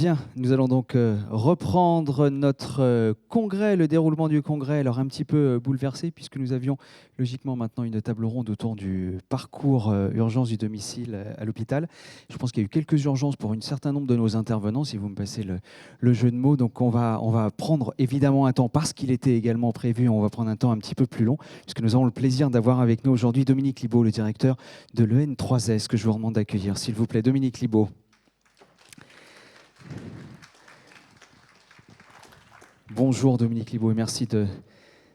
Bien, nous allons donc reprendre notre congrès, le déroulement du congrès, alors un petit peu bouleversé puisque nous avions logiquement maintenant une table ronde autour du parcours urgence du domicile à l'hôpital. Je pense qu'il y a eu quelques urgences pour un certain nombre de nos intervenants, si vous me passez le jeu de mots. Donc on va prendre évidemment un temps, parce qu'il était également prévu, on va prendre un temps un petit peu plus long, puisque nous avons le plaisir d'avoir avec nous aujourd'hui Dominique Libaud, le directeur de l'EN3S, que je vous demande d'accueillir, s'il vous plaît. Dominique Libaud. Bonjour Dominique Libaud et merci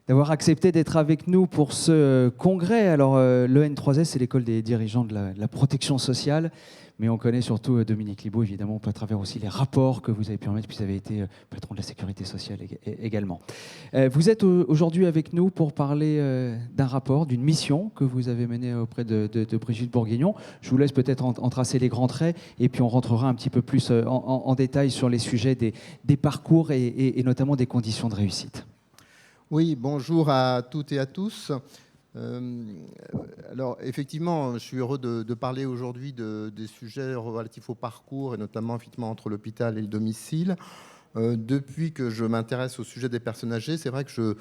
d'avoir accepté d'être avec nous pour ce congrès. Alors l'EN3S, c'est l'école des dirigeants de la protection sociale, mais on connaît surtout Dominique Libaud, évidemment, à travers aussi les rapports que vous avez pu remettre, puis vous avez été patron de la sécurité sociale également. Vous êtes aujourd'hui avec nous pour parler d'un rapport, d'une mission que vous avez menée auprès de Brigitte Bourguignon. Je vous laisse peut-être en tracer les grands traits, et puis on rentrera un petit peu plus en détail sur les sujets des parcours et notamment des conditions de réussite. Oui, bonjour à toutes et à tous. Alors, effectivement, je suis heureux de parler aujourd'hui des sujets relatifs au parcours, et notamment effectivement, entre l'hôpital et le domicile. Depuis que je m'intéresse au sujet des personnes âgées, c'est vrai que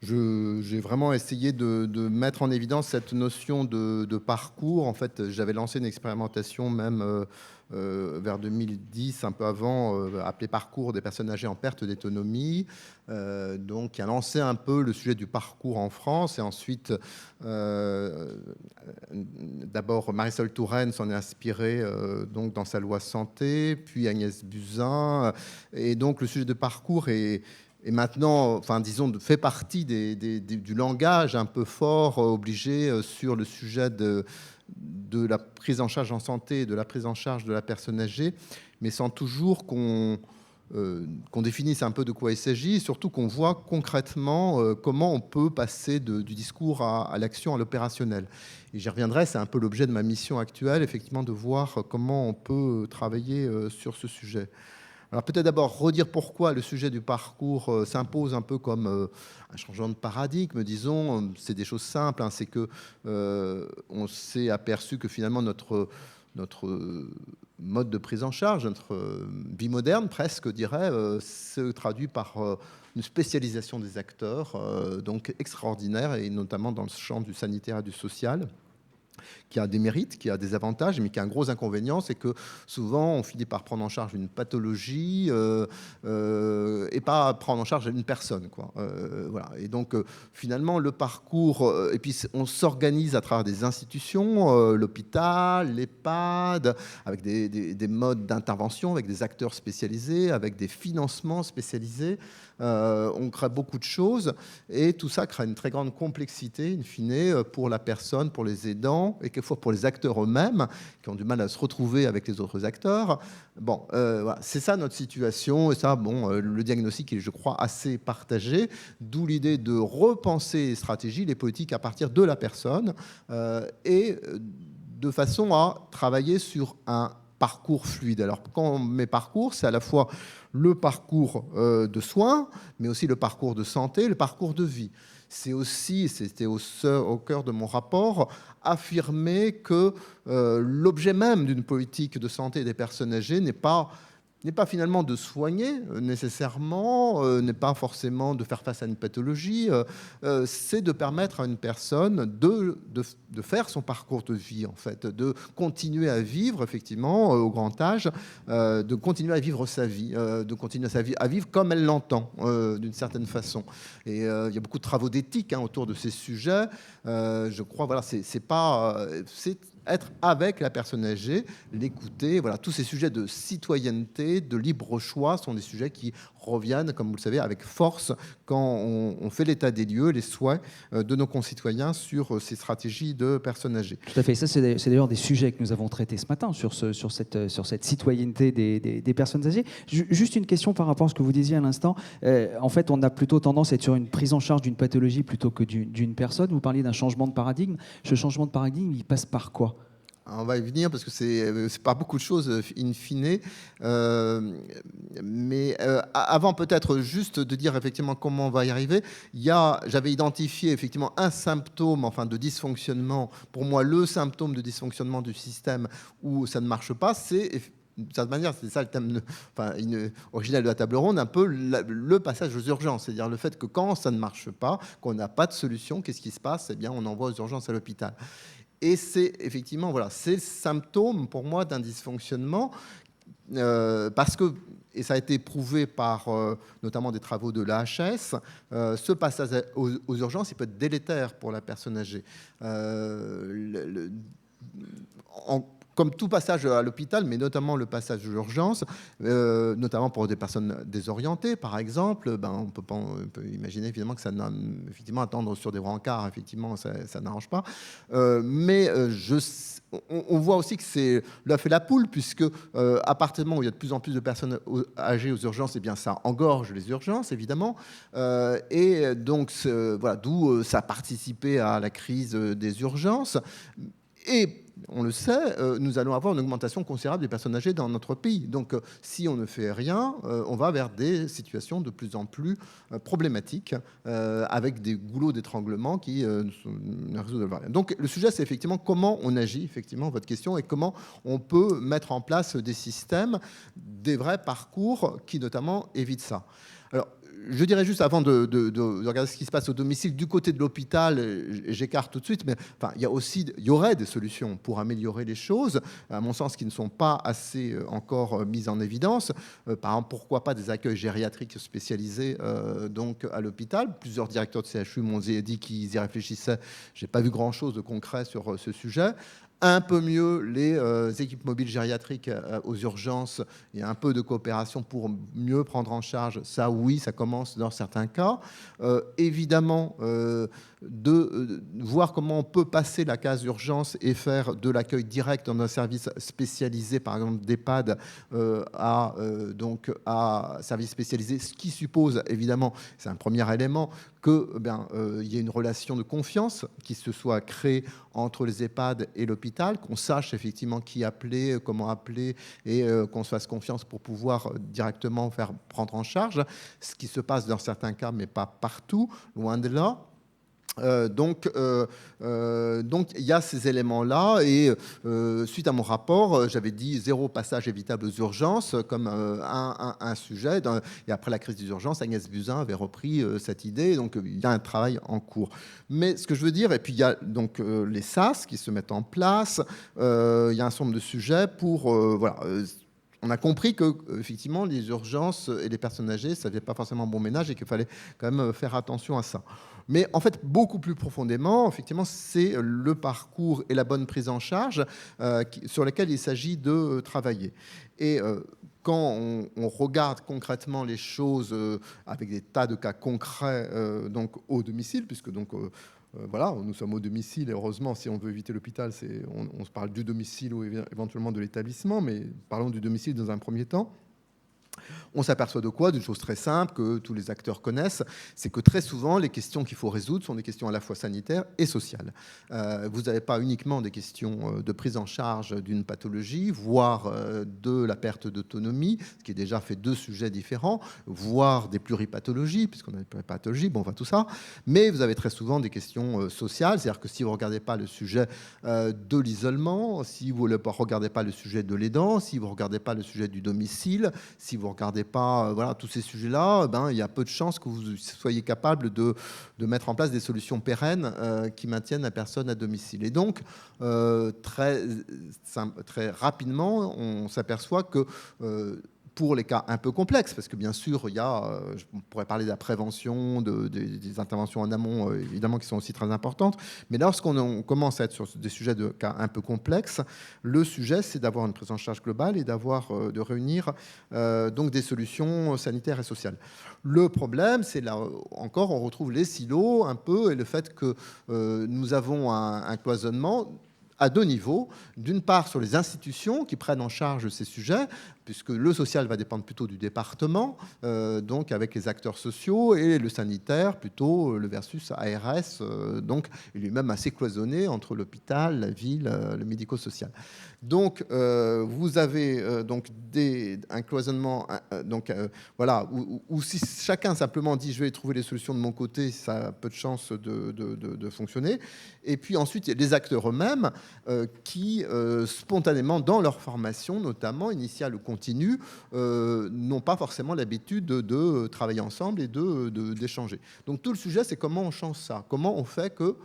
j'ai vraiment essayé de mettre en évidence cette notion de parcours. En fait, j'avais lancé une expérimentation même vers 2010, un peu avant, appelée Parcours des personnes âgées en perte d'autonomie, donc qui a lancé un peu le sujet du parcours en France. Et ensuite, d'abord, Marisol Touraine s'en est inspirée donc dans sa loi santé, puis Agnès Buzyn. Et donc, le sujet de parcours est maintenant, enfin, disons, fait partie du langage un peu fort obligé sur le sujet de la prise en charge en santé, de la prise en charge de la personne âgée, mais sans toujours qu'on définisse un peu de quoi il s'agit, et surtout qu'on voit concrètement comment on peut passer du discours à l'action, à l'opérationnel. Et j'y reviendrai, c'est un peu l'objet de ma mission actuelle, effectivement, de voir comment on peut travailler sur ce sujet. Alors peut-être d'abord redire pourquoi le sujet du parcours s'impose un peu comme un changement de paradigme, disons. C'est des choses simples, hein. C'est que on s'est aperçu que finalement notre mode de prise en charge, notre vie moderne presque, dirais, se traduit par une spécialisation des acteurs, donc extraordinaire, et notamment dans le champ du sanitaire et du social, qui a des mérites, qui a des avantages, mais qui a un gros inconvénient, c'est que souvent on finit par prendre en charge une pathologie et pas prendre en charge une personne, quoi. Voilà. Et donc finalement le parcours, et puis on s'organise à travers des institutions, l'hôpital, l'EHPAD, avec des modes d'intervention, avec des acteurs spécialisés, avec des financements spécialisés. On crée beaucoup de choses, et tout ça crée une très grande complexité, in fine, pour la personne, pour les aidants, et quelquefois pour les acteurs eux-mêmes, qui ont du mal à se retrouver avec les autres acteurs. Bon, voilà, c'est ça notre situation, et ça, bon, le diagnostic est, je crois, assez partagé, d'où l'idée de repenser les stratégies, les politiques à partir de la personne, et de façon à travailler sur un parcours fluide. Alors, quand on met parcours, c'est à la fois le parcours de soins, mais aussi le parcours de santé, le parcours de vie. C'est aussi, c'était au cœur de mon rapport, affirmer que l'objet même d'une politique de santé des personnes âgées n'est pas finalement de soigner nécessairement, n'est pas forcément de faire face à une pathologie, c'est de permettre à une personne de faire son parcours de vie, en fait, de continuer à vivre, effectivement, au grand âge, de continuer à vivre sa vie, de continuer à vivre comme elle l'entend, d'une certaine façon. Et il y a beaucoup de travaux d'éthique autour de ces sujets. Je crois, voilà, c'est être avec la personne âgée, l'écouter. Voilà, tous ces sujets de citoyenneté, de libre choix sont des sujets qui reviennent, comme vous le savez, avec force quand on fait l'état des lieux, les souhaits de nos concitoyens sur ces stratégies de personnes âgées. Tout à fait. Ça, c'est d'ailleurs des sujets que nous avons traités ce matin sur cette citoyenneté des personnes âgées. Juste une question par rapport à ce que vous disiez à l'instant. En fait, on a plutôt tendance à être sur une prise en charge d'une pathologie plutôt que d'une personne. Vous parliez d'un changement de paradigme. Ce changement de paradigme, il passe par quoi ? On va y venir parce que c'est pas beaucoup de choses in fine. Mais avant peut-être juste de dire effectivement comment on va y arriver, j'avais identifié effectivement un symptôme, enfin, de dysfonctionnement. Pour moi, le symptôme de dysfonctionnement du système où ça ne marche pas, c'est d'une certaine manière, c'est ça le thème original de la table ronde, un peu le passage aux urgences. C'est-à-dire le fait que quand ça ne marche pas, qu'on n'a pas de solution, qu'est-ce qui se passe? Eh bien, on envoie aux urgences à l'hôpital. Et c'est effectivement, voilà, c'est le symptôme pour moi d'un dysfonctionnement parce que, et ça a été prouvé par notamment des travaux de l'AHS, ce passage aux urgences, il peut être délétère pour la personne âgée. Comme tout passage à l'hôpital, mais notamment le passage aux urgences, notamment pour des personnes désorientées, par exemple, on peut imaginer évidemment que ça effectivement attendre sur des brancards, effectivement, ça n'arrange pas. Mais on voit aussi que c'est l'œuf et la poule, puisque à partir du moment où il y a de plus en plus de personnes âgées aux urgences, eh bien ça engorge les urgences, évidemment. Et donc, voilà, d'où ça a participé à la crise des urgences. Et on le sait, nous allons avoir une augmentation considérable des personnes âgées dans notre pays. Donc, si on ne fait rien, on va vers des situations de plus en plus problématiques, avec des goulots d'étranglement qui ne résolvent rien. Donc, le sujet, c'est effectivement comment on agit, effectivement, votre question, et comment on peut mettre en place des systèmes, des vrais parcours qui, notamment, évitent ça. Alors, je dirais juste avant de regarder ce qui se passe au domicile, du côté de l'hôpital, j'écarte tout de suite, mais enfin, il y aurait des solutions pour améliorer les choses, à mon sens, qui ne sont pas assez encore mises en évidence. Par exemple, pourquoi pas des accueils gériatriques spécialisés donc à l'hôpital? Plusieurs directeurs de CHU m'ont dit qu'ils y réfléchissaient. Je n'ai pas vu grand-chose de concret sur ce sujet. Un peu mieux les équipes mobiles gériatriques aux urgences. Il y a un peu de coopération pour mieux prendre en charge. Ça, oui, ça commence dans certains cas. Évidemment, de voir comment on peut passer la case urgence et faire de l'accueil direct dans un service spécialisé, par exemple d'EHPAD donc à service spécialisé, ce qui suppose, évidemment, c'est un premier élément, qu'il y ait une relation de confiance qui se soit créée entre les EHPAD et l'hôpital, qu'on sache effectivement qui appeler, comment appeler, et qu'on se fasse confiance pour pouvoir directement faire prendre en charge, ce qui se passe dans certains cas, mais pas partout, loin de là. Donc, il y a ces éléments-là, et suite à mon rapport, j'avais dit 0 passage évitable aux urgences comme un sujet. Et après la crise des urgences, Agnès Buzyn avait repris cette idée. Donc, il y a un travail en cours. Mais ce que je veux dire, et puis il y a donc les SAS qui se mettent en place. Il y a un certain nombre de sujets pour voilà. On a compris que effectivement les urgences et les personnes âgées, ça n'avait pas forcément bon ménage et qu'il fallait quand même faire attention à ça. Mais en fait, beaucoup plus profondément, effectivement, c'est le parcours et la bonne prise en charge sur lesquels il s'agit de travailler. Et quand on regarde concrètement les choses avec des tas de cas concrets donc au domicile, puisque donc voilà, nous sommes au domicile et heureusement, si on veut éviter l'hôpital, on se parle du domicile ou éventuellement de l'établissement, mais parlons du domicile dans un premier temps. On s'aperçoit de quoi? D'une chose très simple que tous les acteurs connaissent, c'est que très souvent, les questions qu'il faut résoudre sont des questions à la fois sanitaires et sociales. Vous n'avez pas uniquement des questions de prise en charge d'une pathologie, voire de la perte d'autonomie, ce qui est déjà fait 2 sujets différents, voire des pluripathologies, puisqu'on a des pluripathologies, bon, enfin tout ça. Mais vous avez très souvent des questions sociales, c'est-à-dire que si vous ne regardez pas le sujet de l'isolement, si vous ne regardez pas le sujet de l'aidant, si vous ne regardez pas le sujet du domicile, si vous ne regardez pas voilà, tous ces sujets-là, il y a peu de chances que vous soyez capable de mettre en place des solutions pérennes qui maintiennent la personne à domicile. Et donc, très rapidement, on s'aperçoit que pour les cas un peu complexes, parce que bien sûr, il y a, on pourrait parler de la prévention, des interventions en amont, évidemment, qui sont aussi très importantes, mais lorsqu'on commence à être sur des sujets de cas un peu complexes, le sujet, c'est d'avoir une prise en charge globale et de réunir donc des solutions sanitaires et sociales. Le problème, c'est là encore, on retrouve les silos un peu, et le fait que nous avons un cloisonnement à 2 niveaux. D'une part, sur les institutions qui prennent en charge ces sujets, puisque le social va dépendre plutôt du département, donc avec les acteurs sociaux, et le sanitaire plutôt le versus ARS, donc lui-même assez cloisonné entre l'hôpital, la ville, le médico-social. Donc, vous avez donc un cloisonnement, voilà, où si chacun simplement dit je vais trouver les solutions de mon côté, ça a peu de chances de fonctionner. Et puis ensuite, il y a les acteurs eux-mêmes qui, spontanément, dans leur formation, notamment initiale ou continue, n'ont pas forcément l'habitude de travailler ensemble et d'échanger. Donc tout le sujet, c'est comment on change ça, comment on fait que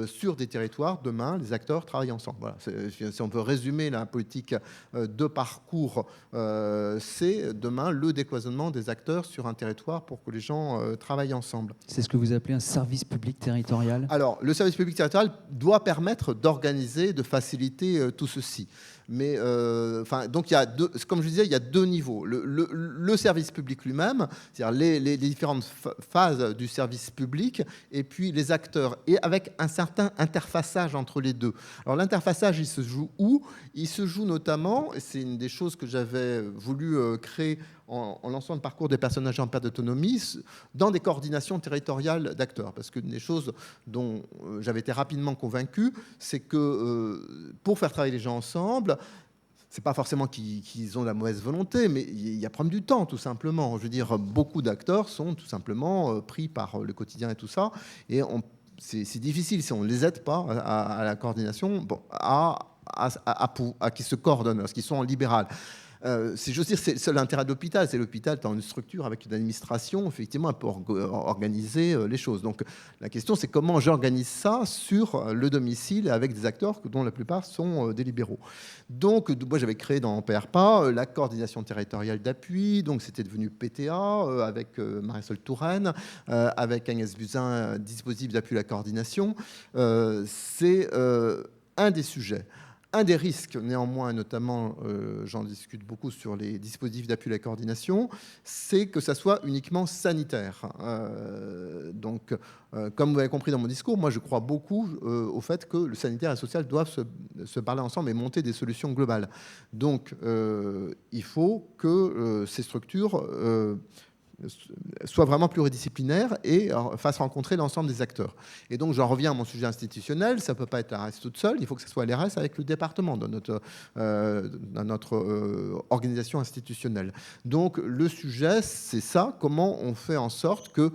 sur des territoires, demain, les acteurs travaillent ensemble. Voilà. Si on veut résumer la politique de parcours, c'est demain le décloisonnement des acteurs sur un territoire pour que les gens travaillent ensemble. C'est ce que vous appelez un service public territorial? Alors, le service public territorial doit permettre d'organiser, de faciliter tout ceci. Mais, donc, comme je disais, il y a deux niveaux. Le service public lui-même, c'est-à-dire les différentes phases du service public, et puis les acteurs, et avec un certain interfaçage entre les deux. Alors, l'interfaçage, il se joue où? Il se joue notamment, et c'est une des choses que j'avais voulu créer en lançant le parcours des personnes âgées en perte d'autonomie, dans des coordinations territoriales d'acteurs. Parce qu'une des choses dont j'avais été rapidement convaincu, c'est que pour faire travailler les gens ensemble, c'est pas forcément qu'ils ont la mauvaise volonté, mais il y a problème du temps, tout simplement. Je veux dire, beaucoup d'acteurs sont tout simplement pris par le quotidien et tout ça, et c'est difficile si on ne les aide pas à la coordination, à qui se coordonnent, parce qu'ils sont en libéral. C'est l'intérêt de l'hôpital. C'est l'hôpital dans une structure avec une administration, effectivement, un peu organiser les choses. Donc, la question, c'est comment j'organise ça sur le domicile avec des acteurs dont la plupart sont des libéraux. Donc, moi, j'avais créé dans PRPA la coordination territoriale d'appui. Donc, c'était devenu PTA avec Marisol Touraine, avec Agnès Buzyn, dispositif d'appui à la coordination. C'est un des sujets. Un des risques, néanmoins, notamment, j'en discute beaucoup sur les dispositifs d'appui à la coordination, c'est que ça soit uniquement sanitaire. Donc, comme vous avez compris dans mon discours, moi, je crois beaucoup au fait que le sanitaire et le social doivent se parler ensemble et monter des solutions globales. Donc, il faut que ces structures soit vraiment pluridisciplinaire et fasse rencontrer l'ensemble des acteurs. Et donc, j'en reviens à mon sujet institutionnel. Ça ne peut pas être l'ARS toute seule. Il faut que ce soit l'ARS avec le département dans notre organisation institutionnelle. Donc, le sujet, c'est ça. Comment on fait en sorte que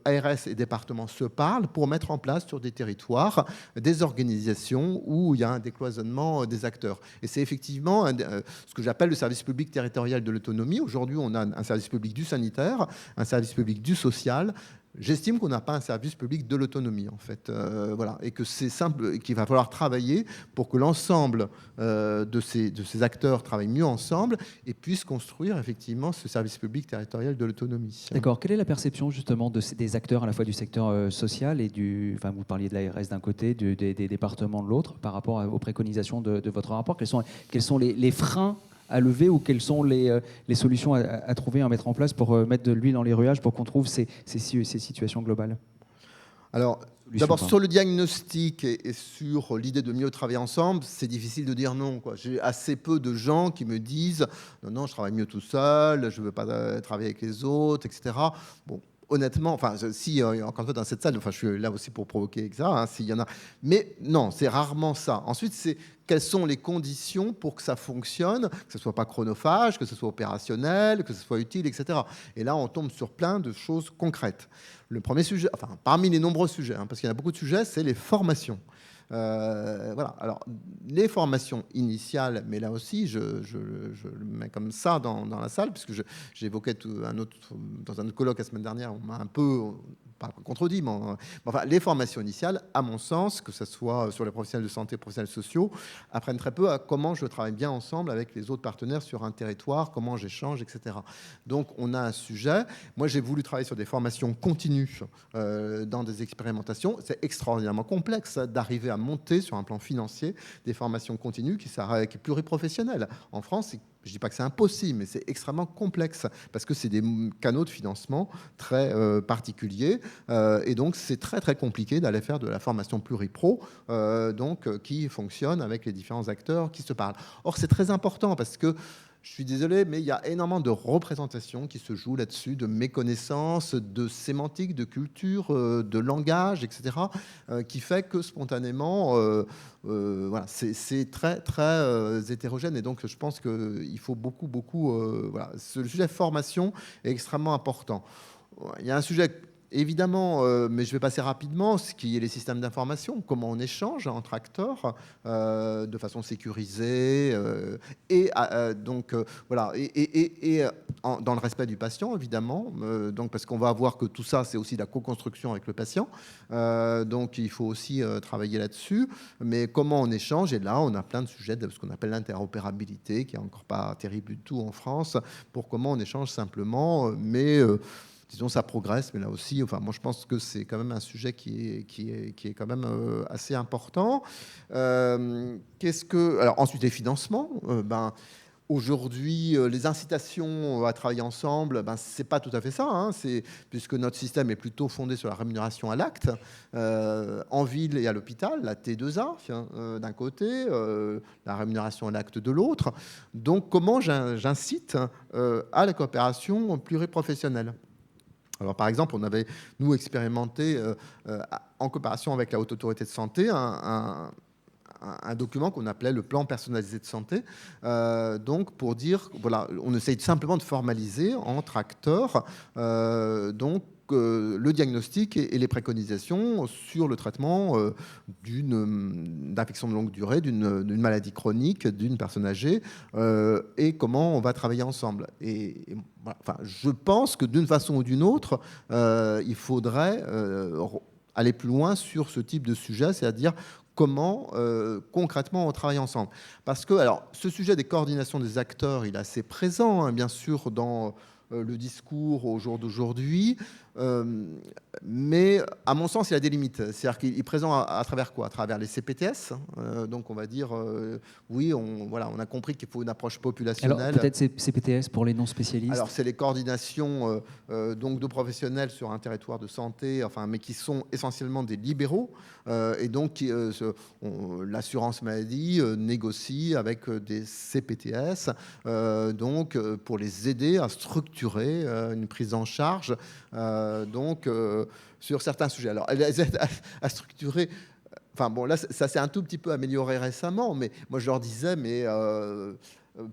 ARS et département se parlent pour mettre en place sur des territoires des organisations où il y a un décloisonnement des acteurs. Et c'est effectivement ce que j'appelle le service public territorial de l'autonomie. Aujourd'hui, on a un service public du sanitaire, un service public du social. J'estime qu'on n'a pas un service public de l'autonomie, en fait. Voilà. Et que c'est simple, et qu'il va falloir travailler pour que l'ensemble de ces acteurs travaillent mieux ensemble et puissent construire effectivement ce service public territorial de l'autonomie. D'accord. Quelle est la perception justement des acteurs à la fois du secteur social et vous parliez de l'ARS d'un côté, des départements de l'autre, par rapport aux préconisations de votre rapport? Quels sont les freins à lever ou quelles sont les solutions à trouver, à mettre en place pour mettre de l'huile dans les ruages pour qu'on trouve ces situations globales? Alors, d'abord, sur le diagnostic et sur l'idée de mieux travailler ensemble, c'est difficile de dire non, quoi. J'ai assez peu de gens qui me disent « Non, je travaille mieux tout seul, je ne veux pas travailler avec les autres, etc. » Bon, honnêtement, enfin, si, encore une fois, dans cette salle, enfin, je suis là aussi pour provoquer ça, hein, s'il y en a. Mais non, c'est rarement ça. Ensuite, c'est quelles sont les conditions pour que ça fonctionne, que ce ne soit pas chronophage, que ce soit opérationnel, que ce soit utile, etc. Et là, on tombe sur plein de choses concrètes. Le premier sujet, enfin, parmi les nombreux sujets, hein, parce qu'il y en a beaucoup de sujets, c'est les formations. Voilà. Alors, les formations initiales, mais là aussi, je le mets comme ça dans la salle, puisque j'évoquais dans un autre colloque la semaine dernière, on m'a un peu, pas contredit, mais enfin, les formations initiales, à mon sens, que ce soit sur les professionnels de santé, professionnels sociaux, apprennent très peu à comment je travaille bien ensemble avec les autres partenaires sur un territoire, comment j'échange, etc. Donc, on a un sujet. Moi, j'ai voulu travailler sur des formations continues dans des expérimentations. C'est extraordinairement complexe d'arriver à monter sur un plan financier des formations continues qui est pluriprofessionnelles. En France, je ne dis pas que c'est impossible, mais c'est extrêmement complexe parce que c'est des canaux de financement très particuliers et donc c'est très très compliqué d'aller faire de la formation pluripro qui fonctionne avec les différents acteurs qui se parlent. Or, c'est très important parce que je suis désolé, mais il y a énormément de représentations qui se jouent là-dessus, de méconnaissance, de sémantique, de culture, de langage, etc., qui fait que spontanément, voilà, c'est très, très hétérogène. Et donc, je pense qu'il faut beaucoup, beaucoup... voilà, le sujet formation est extrêmement important. Il y a un sujet... Évidemment, mais je vais passer rapidement, ce qui est les systèmes d'information, comment on échange entre acteurs de façon sécurisée voilà, dans le respect du patient, évidemment, donc, parce qu'on va voir que tout ça, c'est aussi la co-construction avec le patient, donc il faut aussi travailler là-dessus, mais comment on échange, et là, on a plein de sujets de ce qu'on appelle l'interopérabilité, qui n'est encore pas terrible du tout en France, pour comment on échange simplement, mais... disons, ça progresse, mais là aussi, enfin, moi, je pense que c'est quand même un sujet qui est quand même assez important. Alors, ensuite, les financements. Aujourd'hui, les incitations à travailler ensemble, c'est pas tout à fait ça, hein, puisque notre système est plutôt fondé sur la rémunération à l'acte, en ville et à l'hôpital, la T2A d'un côté, la rémunération à l'acte de l'autre. Donc, comment j'incite à la coopération pluriprofessionnelle? Alors, par exemple, on avait, nous, expérimenté en coopération avec la Haute Autorité de Santé un document qu'on appelait le plan personnalisé de santé, donc pour dire, voilà, on essaye simplement de formaliser entre acteurs, donc le diagnostic et les préconisations sur le traitement d'une infection de longue durée, d'une maladie chronique, d'une personne âgée, et comment on va travailler ensemble. Et voilà, enfin, je pense que d'une façon ou d'une autre, il faudrait aller plus loin sur ce type de sujet, c'est-à-dire comment concrètement on travaille ensemble. Parce que, alors, ce sujet des coordinations des acteurs, il est assez présent, hein, bien sûr, dans le discours au jour d'aujourd'hui, mais à mon sens, il a des limites. C'est-à-dire qu'il est présent à travers quoi? À travers les CPTS. Donc, on va dire, oui, voilà, on a compris qu'il faut une approche populationnelle. Alors, peut-être CPTS pour les non-spécialistes. Alors, c'est les coordinations donc de professionnels sur un territoire de santé, enfin, mais qui sont essentiellement des libéraux. Et donc, l'assurance maladie négocie avec des CPTS donc, pour les aider à structurer une prise en charge donc, sur certains sujets. Alors, elles aident à structurer... Enfin bon, là, ça s'est un tout petit peu amélioré récemment, mais moi, je leur disais, mais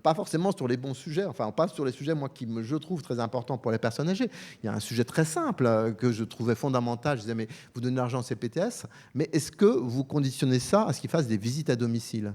pas forcément sur les bons sujets, enfin, pas sur les sujets, moi, qui je trouve très importants pour les personnes âgées. Il y a un sujet très simple que je trouvais fondamental. Je disais, mais vous donnez l'argent au CPTS, mais est-ce que vous conditionnez ça à ce qu'ils fassent des visites à domicile?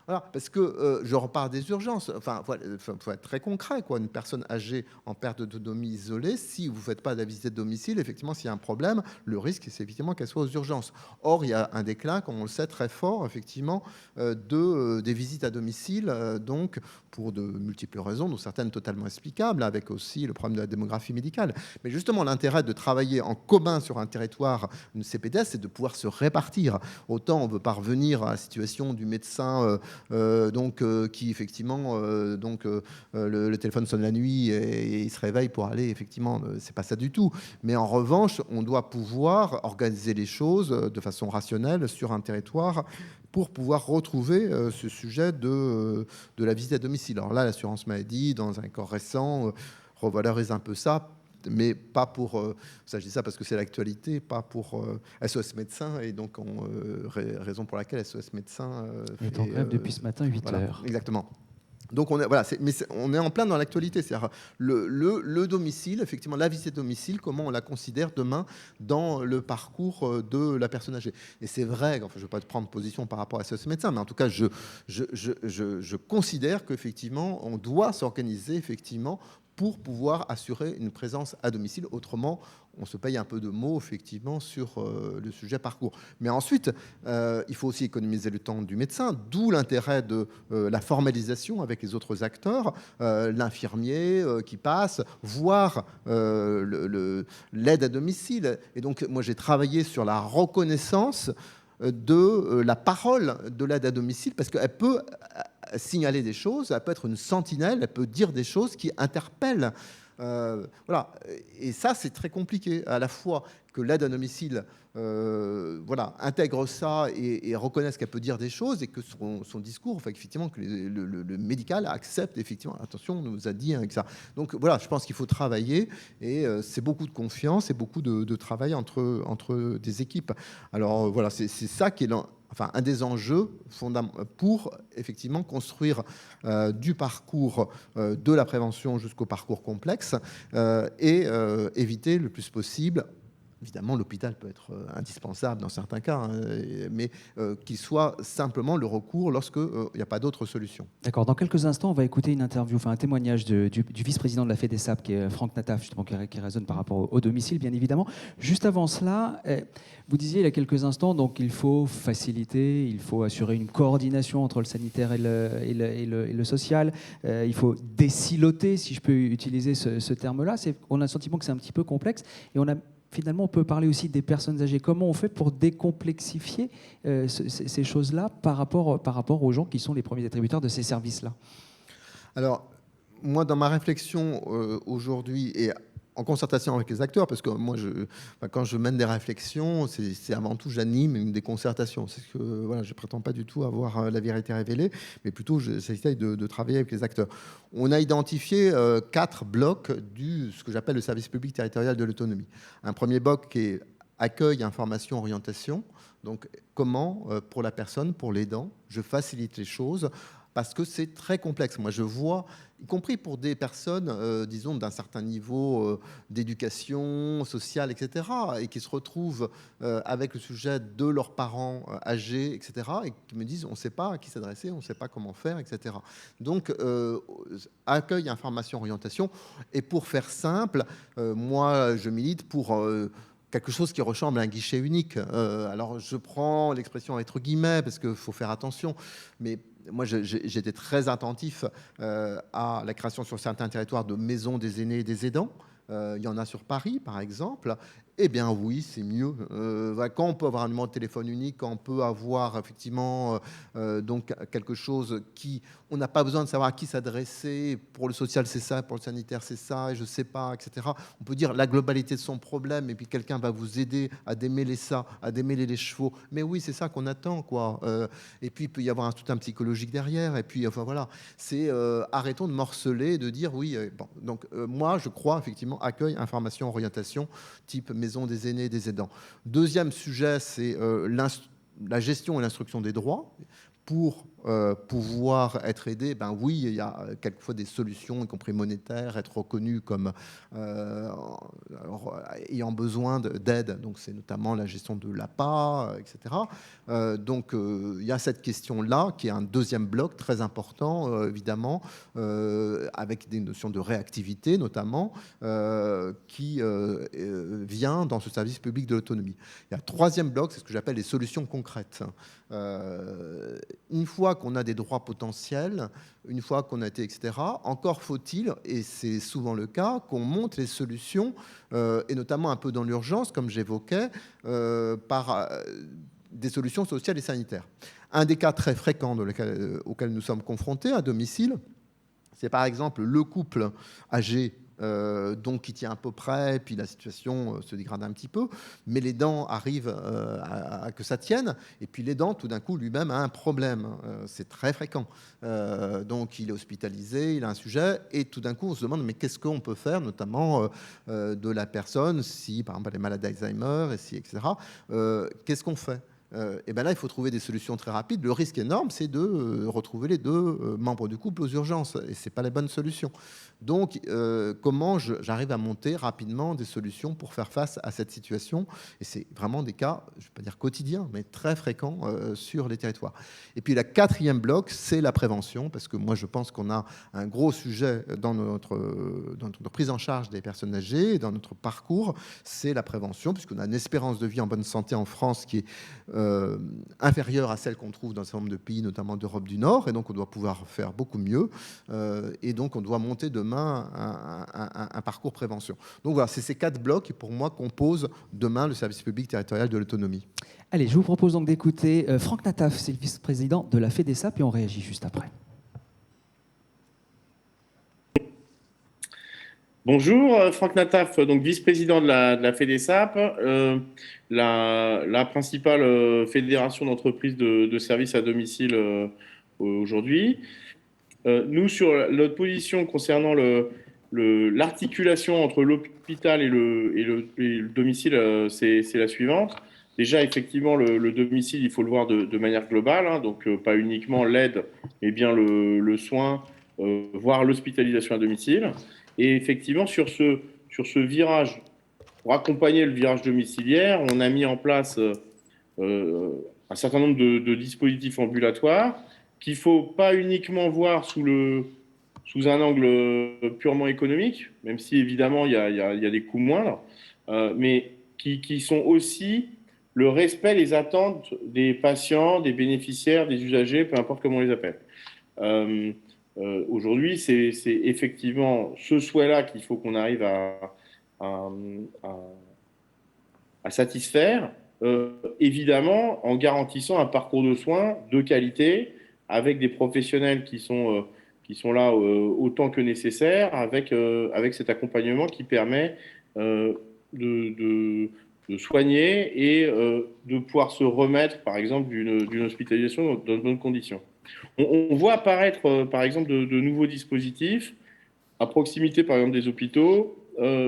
Voilà, parce que je repars des urgences. Enfin, faut être très concret, quoi. Une personne âgée en perte d'autonomie isolée, si vous ne faites pas de la visite de domicile, effectivement, s'il y a un problème, le risque, c'est effectivement qu'elle soit aux urgences. Or, il y a un déclin, comme on le sait, très fort, effectivement, des visites à domicile, donc pour de multiples raisons, dont certaines totalement explicables, avec aussi le problème de la démographie médicale. Mais justement, l'intérêt de travailler en commun sur un territoire, une CPTS, c'est de pouvoir se répartir. Autant on veut parvenir à la situation du médecin donc, qui effectivement donc, le téléphone sonne la nuit et il se réveille pour aller, effectivement, c'est pas ça du tout. Mais en revanche, on doit pouvoir organiser les choses de façon rationnelle sur un territoire pour pouvoir retrouver ce sujet de la visite à domicile. Alors là, l'assurance maladie, dans un corps récent, revalorise un peu ça, mais pas pour, ça je dis ça parce que c'est l'actualité, pas pour SOS Médecins, et donc raison pour laquelle SOS Médecins est en grève depuis ce matin, 8 voilà, heures. Exactement. Donc on est, voilà, on est en plein dans l'actualité, c'est-à-dire le domicile, effectivement, la visite à domicile, comment on la considère demain dans le parcours de la personne âgée. Et c'est vrai, enfin, je ne vais pas prendre position par rapport à ce médecin, mais en tout cas, je considère qu'effectivement, on doit s'organiser effectivement pour pouvoir assurer une présence à domicile. Autrement, on se paye un peu de mots, effectivement, sur le sujet parcours. Mais ensuite, il faut aussi économiser le temps du médecin, d'où l'intérêt de la formalisation avec les autres acteurs, l'infirmier qui passe, voire l'aide à domicile. Et donc, moi, j'ai travaillé sur la reconnaissance de la parole de l'aide à domicile, parce qu'elle peut signaler des choses, elle peut être une sentinelle, elle peut dire des choses qui interpellent Voilà. Et ça, c'est très compliqué, à la fois que l'aide à domicile voilà, intègre ça et reconnaisse qu'elle peut dire des choses et que son discours, enfin, effectivement, que le médical accepte, effectivement, attention, on nous a dit avec ça. Donc voilà, je pense qu'il faut travailler et c'est beaucoup de confiance et beaucoup de travail entre des équipes. Alors voilà, c'est ça qui est enfin, un des enjeux pour effectivement construire du parcours de la prévention jusqu'au parcours complexe et éviter le plus possible. Évidemment, l'hôpital peut être indispensable dans certains cas, hein, mais qu'il soit simplement le recours lorsqu'il n'y a pas d'autre solution. D'accord. Dans quelques instants, on va écouter une interview, enfin un témoignage du vice-président de la FEDESAP, qui est Franck Nataf, justement, qui résonne par rapport au domicile, bien évidemment. Juste avant cela, vous disiez il y a quelques instants, donc il faut faciliter, il faut assurer une coordination entre le sanitaire et le social, il faut désiloter, si je peux utiliser ce terme-là. On a le sentiment que c'est un petit peu complexe et finalement, on peut parler aussi des personnes âgées. Comment on fait pour décomplexifier ces choses-là par rapport aux gens qui sont les premiers attributeurs de ces services-là? Alors, moi, dans ma réflexion aujourd'hui, et en concertation avec les acteurs, parce que moi, quand je mène des réflexions, c'est avant tout, j'anime des concertations. C'est que voilà, je ne prétends pas du tout avoir la vérité révélée, mais plutôt, j'essaye de travailler avec les acteurs. On a identifié 4 blocs ce que j'appelle le service public territorial de l'autonomie. Un premier bloc qui est accueil, information, orientation. Donc, comment, pour la personne, pour l'aidant, je facilite les choses parce que c'est très complexe. Moi, je vois, y compris pour des personnes, disons, d'un certain niveau d'éducation sociale, etc., et qui se retrouvent avec le sujet de leurs parents âgés, etc., et qui me disent, on ne sait pas à qui s'adresser, on ne sait pas comment faire, etc. Donc, accueil, information, orientation. Et pour faire simple, moi, je milite pour quelque chose qui ressemble à un guichet unique. Alors, je prends l'expression entre guillemets, parce qu'il faut faire attention, mais moi, j'étais très attentif à la création sur certains territoires de maisons des aînés et des aidants. Il y en a sur Paris, par exemple. Eh bien oui, c'est mieux. Quand on peut avoir un numéro de téléphone unique, quand on peut avoir effectivement donc quelque chose qui... On n'a pas besoin de savoir à qui s'adresser. Pour le social, c'est ça. Pour le sanitaire, c'est ça. Et je ne sais pas, etc. On peut dire la globalité de son problème et puis quelqu'un va vous aider à démêler ça, à démêler les chevaux. Mais oui, c'est ça qu'on attend, quoi. Et puis, il peut y avoir tout un psychologique derrière. Et puis, enfin voilà, c'est arrêtons de morceler, de dire oui. Bon. Donc, moi, je crois effectivement accueil, information, orientation, type maison des aînés et des aidants. Deuxième sujet, c'est la gestion et l'instruction des droits. Pour pouvoir être aidé, ben oui, il y a quelquefois des solutions, y compris monétaires, être reconnu comme ayant besoin d'aide. Donc, c'est notamment la gestion de l'APA, etc. Donc, il y a cette question-là, qui est un deuxième bloc très important, évidemment, avec des notions de réactivité, notamment, qui vient dans ce service public de l'autonomie. Il y a un troisième bloc, c'est ce que j'appelle les solutions concrètes. Une fois qu'on a des droits potentiels, une fois qu'on a été, etc., encore faut-il, et c'est souvent le cas, qu'on monte les solutions, et notamment un peu dans l'urgence, comme j'évoquais, par des solutions sociales et sanitaires. Un des cas très fréquents auxquels nous sommes confrontés à domicile, c'est par exemple le couple âgé donc qui tient à peu près, puis la situation se dégrade un petit peu, mais l'aidant arrive à que ça tienne, et puis l'aidant, tout d'un coup, lui-même a un problème. C'est très fréquent. Donc, il est hospitalisé, il a un sujet, et tout d'un coup, on se demande, mais qu'est-ce qu'on peut faire, notamment de la personne, si, par exemple, elle est malade d'Alzheimer, et si, etc. Qu'est-ce qu'on fait ? Et bien là, il faut trouver des solutions très rapides. Le risque énorme, c'est de retrouver les deux membres du couple aux urgences. Et ce n'est pas la bonne solution. Donc, comment j'arrive à monter rapidement des solutions pour faire face à cette situation? Et c'est vraiment des cas, je ne vais pas dire quotidiens, mais très fréquents sur les territoires. Et puis, la quatrième bloc, c'est la prévention. Parce que moi, je pense qu'on a un gros sujet dans notre prise en charge des personnes âgées, dans notre parcours, c'est la prévention, puisqu'on a une espérance de vie en bonne santé en France qui est inférieure à celle qu'on trouve dans un certain nombre de pays, notamment d'Europe du Nord, et donc on doit pouvoir faire beaucoup mieux, et donc on doit monter demain un parcours prévention. Donc voilà, c'est ces 4 blocs qui pour moi composent demain le service public territorial de l'autonomie. Allez, je vous propose donc d'écouter Franck Nataf, c'est le vice-président de la FEDESAP, et on réagit juste après. Bonjour, Franck Nataf, donc vice-président de la FEDESAP, la principale fédération d'entreprises de services à domicile aujourd'hui. Nous, sur notre position concernant l'articulation entre l'hôpital et le domicile, c'est la suivante. Déjà, effectivement, le domicile, il faut le voir de manière globale, hein, donc pas uniquement l'aide, mais bien le soin, voire l'hospitalisation à domicile. Et effectivement, sur ce virage, pour accompagner le virage domiciliaire, on a mis en place euh, un certain nombre de dispositifs ambulatoires qu'il ne faut pas uniquement voir sous un angle purement économique, même si évidemment il y a des coûts moindres, mais qui sont aussi le respect, les attentes des patients, des bénéficiaires, des usagers, peu importe comment on les appelle. Euh, Aujourd'hui, c'est effectivement ce souhait-là qu'il faut qu'on arrive à, à- à satisfaire, évidemment en garantissant un parcours de soins de qualité, avec des professionnels qui sont là autant que nécessaire, avec cet accompagnement qui permet de, de- de soigner et de pouvoir se remettre, par exemple, d'une hospitalisation dans de bonnes conditions. On voit apparaître, par exemple, de nouveaux dispositifs à proximité, par exemple, des hôpitaux,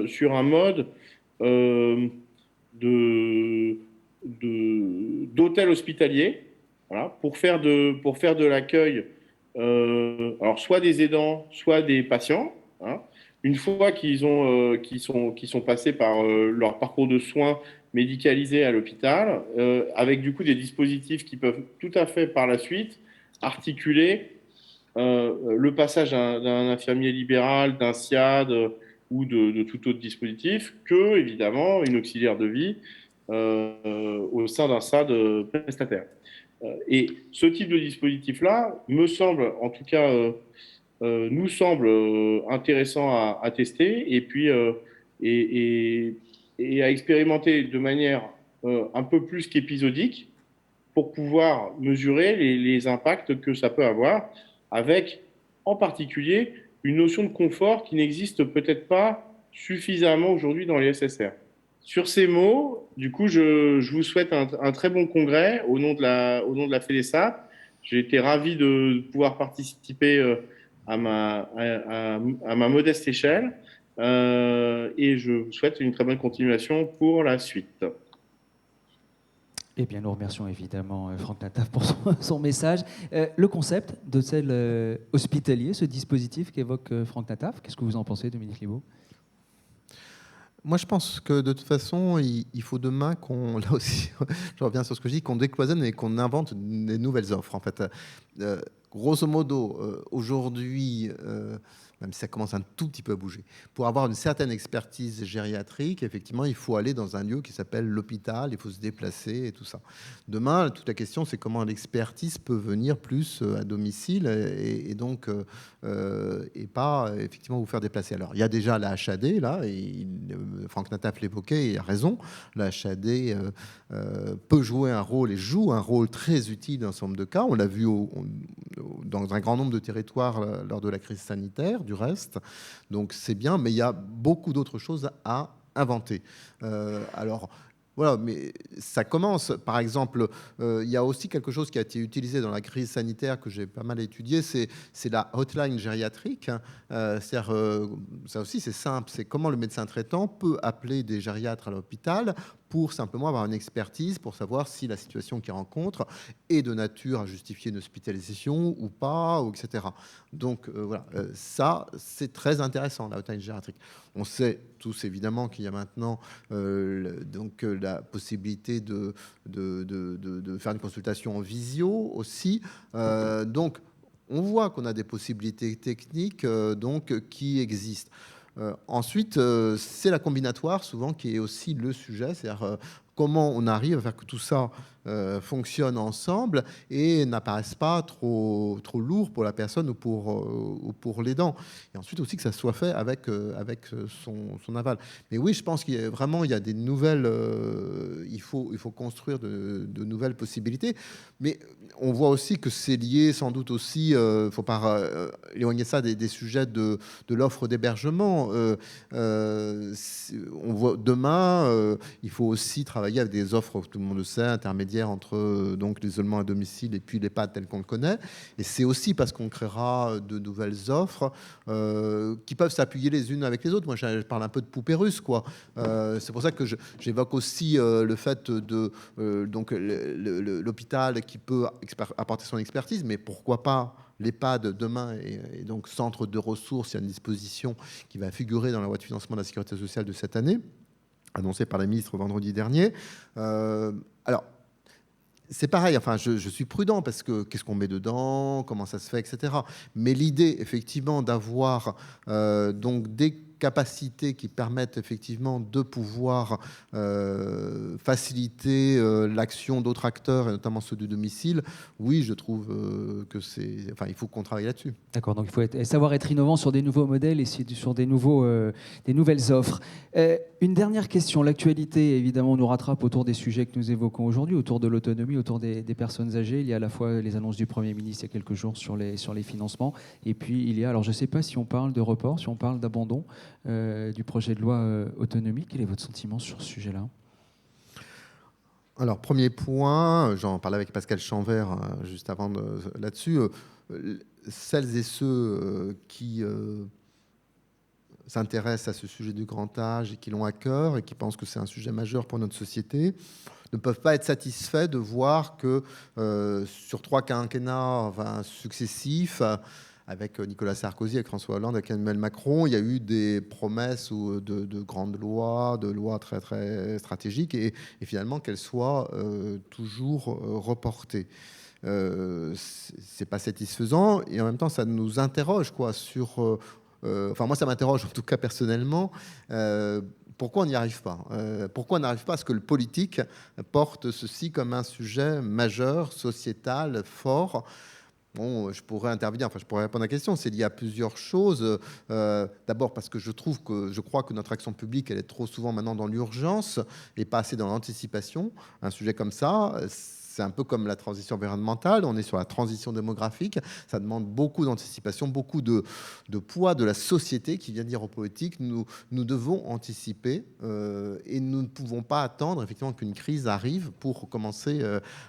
sur un mode euh, de, d'hôtel hospitalier, voilà, pour faire de l'accueil, alors soit des aidants, soit des patients, hein. Une fois qu'ils sont passés par leur parcours de soins médicalisé à l'hôpital, avec du coup des dispositifs qui peuvent tout à fait par la suite articuler le passage d'un infirmier libéral, d'un SIAD ou de tout autre dispositif que, évidemment, une auxiliaire de vie au sein d'un SAD prestataire. Et ce type de dispositif-là me semble, en tout cas, nous semble intéressant à tester et, et, et à expérimenter de manière un peu plus qu'épisodique pour pouvoir mesurer les impacts que ça peut avoir, avec en particulier une notion de confort qui n'existe peut-être pas suffisamment aujourd'hui dans les SSR. Sur ces mots, du coup, je vous souhaite un très bon congrès au nom de la FEDESAP. J'ai été ravi de pouvoir participer à ma modeste échelle et je vous souhaite une très bonne continuation pour la suite. Eh bien, nous remercions évidemment Franck Nataf pour son message. Le concept de celle hospitalier, ce dispositif qu'évoque Franck Nataf, qu'est-ce que vous en pensez, Dominique Libaud? Moi, je pense que de toute façon, il faut demain qu'on, là aussi, je reviens sur ce que je dis, qu'on décloisonne et qu'on invente des nouvelles offres. En fait, grosso modo, aujourd'hui, même si ça commence un tout petit peu à bouger, pour avoir une certaine expertise gériatrique, effectivement, il faut aller dans un lieu qui s'appelle l'hôpital, il faut se déplacer et tout ça. Demain, toute la question, c'est comment l'expertise peut venir plus à domicile et donc et pas effectivement vous faire déplacer. Alors, il y a déjà la HAD, là, et Franck Nataf l'évoquait, il a raison, la HAD peut jouer un rôle et joue un rôle très utile dans un certain nombre de cas. On l'a vu dans un grand nombre de territoires lors de la crise sanitaire, du reste. Donc c'est bien, mais il y a beaucoup d'autres choses à inventer. Alors, voilà, mais ça commence. Par exemple, il y a aussi quelque chose qui a été utilisé dans la crise sanitaire que j'ai pas mal étudié, c'est la hotline gériatrique, hein. Ça aussi, c'est simple. C'est comment le médecin traitant peut appeler des gériatres à l'hôpital pour simplement avoir une expertise, pour savoir si la situation qu'il rencontre est de nature à justifier une hospitalisation ou pas, ou etc. Donc voilà, ça, c'est très intéressant, la hotline gériatrique. On sait tous évidemment qu'il y a maintenant la possibilité de faire une consultation en visio aussi. Donc, on voit qu'on a des possibilités techniques qui existent. Ensuite, c'est la combinatoire souvent qui est aussi le sujet, c'est-à-dire comment on arrive à faire que tout ça fonctionne ensemble et n'apparaissent pas trop lourd pour la personne ou pour l'aidant. Et ensuite aussi que ça soit fait avec son aval. Mais oui, je pense qu'il y a vraiment des nouvelles... il faut construire de nouvelles possibilités. Mais on voit aussi que c'est lié sans doute aussi... Il ne faut pas éloigner ça des sujets de l'offre d'hébergement. On voit demain, il faut aussi travailler avec des offres, tout le monde le sait, intermédiaires entre donc l'isolement à domicile et puis l'EHPAD tel qu'on le connaît. Et c'est aussi parce qu'on créera de nouvelles offres qui peuvent s'appuyer les unes avec les autres. Moi, je parle un peu de poupée russe, quoi. C'est pour ça que j'évoque aussi le fait de donc l'hôpital qui peut apporter son expertise, mais pourquoi pas l'EHPAD demain et donc centre de ressources. Il y a une disposition qui va figurer dans la loi de financement de la sécurité sociale de cette année, annoncée par la ministre vendredi dernier. Alors, c'est pareil, enfin, je suis prudent parce que qu'est-ce qu'on met dedans, comment ça se fait, etc. Mais l'idée, effectivement, d'avoir donc des capacités qui permettent effectivement de pouvoir faciliter l'action d'autres acteurs, et notamment ceux du domicile, oui, je trouve que c'est... Enfin, il faut qu'on travaille là-dessus. D'accord, donc il faut savoir être innovant sur des nouveaux modèles et sur des nouvelles offres. Une dernière question. L'actualité, évidemment, nous rattrape autour des sujets que nous évoquons aujourd'hui, autour de l'autonomie, autour des personnes âgées. Il y a à la fois les annonces du Premier ministre il y a quelques jours sur les financements. Et puis, il y a, alors je ne sais pas si on parle de report, si on parle d'abandon du projet de loi autonomie. Quel est votre sentiment sur ce sujet-là ? Alors, premier point, j'en parlais avec Pascal Chanvert juste avant là-dessus. Celles et ceux qui s'intéressent à ce sujet du grand âge et qui l'ont à cœur et qui pensent que c'est un sujet majeur pour notre société ne peuvent pas être satisfaits de voir que sur 3 quinquennats successifs, avec Nicolas Sarkozy, avec François Hollande, avec Emmanuel Macron, il y a eu des promesses de grandes lois, de lois très, très stratégiques, et finalement qu'elles soient toujours reportées. C'est pas satisfaisant, et en même temps, ça nous interroge sur... enfin, moi, ça m'interroge, en tout cas personnellement, pourquoi on n'y arrive pas pourquoi on n'arrive pas à ce que le politique porte ceci comme un sujet majeur, sociétal, fort. Bon, je pourrais intervenir, enfin je pourrais répondre à la question. C'est lié à plusieurs choses. D'abord parce que je crois que notre action publique, elle est trop souvent maintenant dans l'urgence et pas assez dans l'anticipation. Un sujet comme ça, c'est un peu comme la transition environnementale. On est sur la transition démographique. Ça demande beaucoup d'anticipation, beaucoup de poids de la société qui vient dire aux politiques, nous devons anticiper et nous ne pouvons pas attendre effectivement qu'une crise arrive pour commencer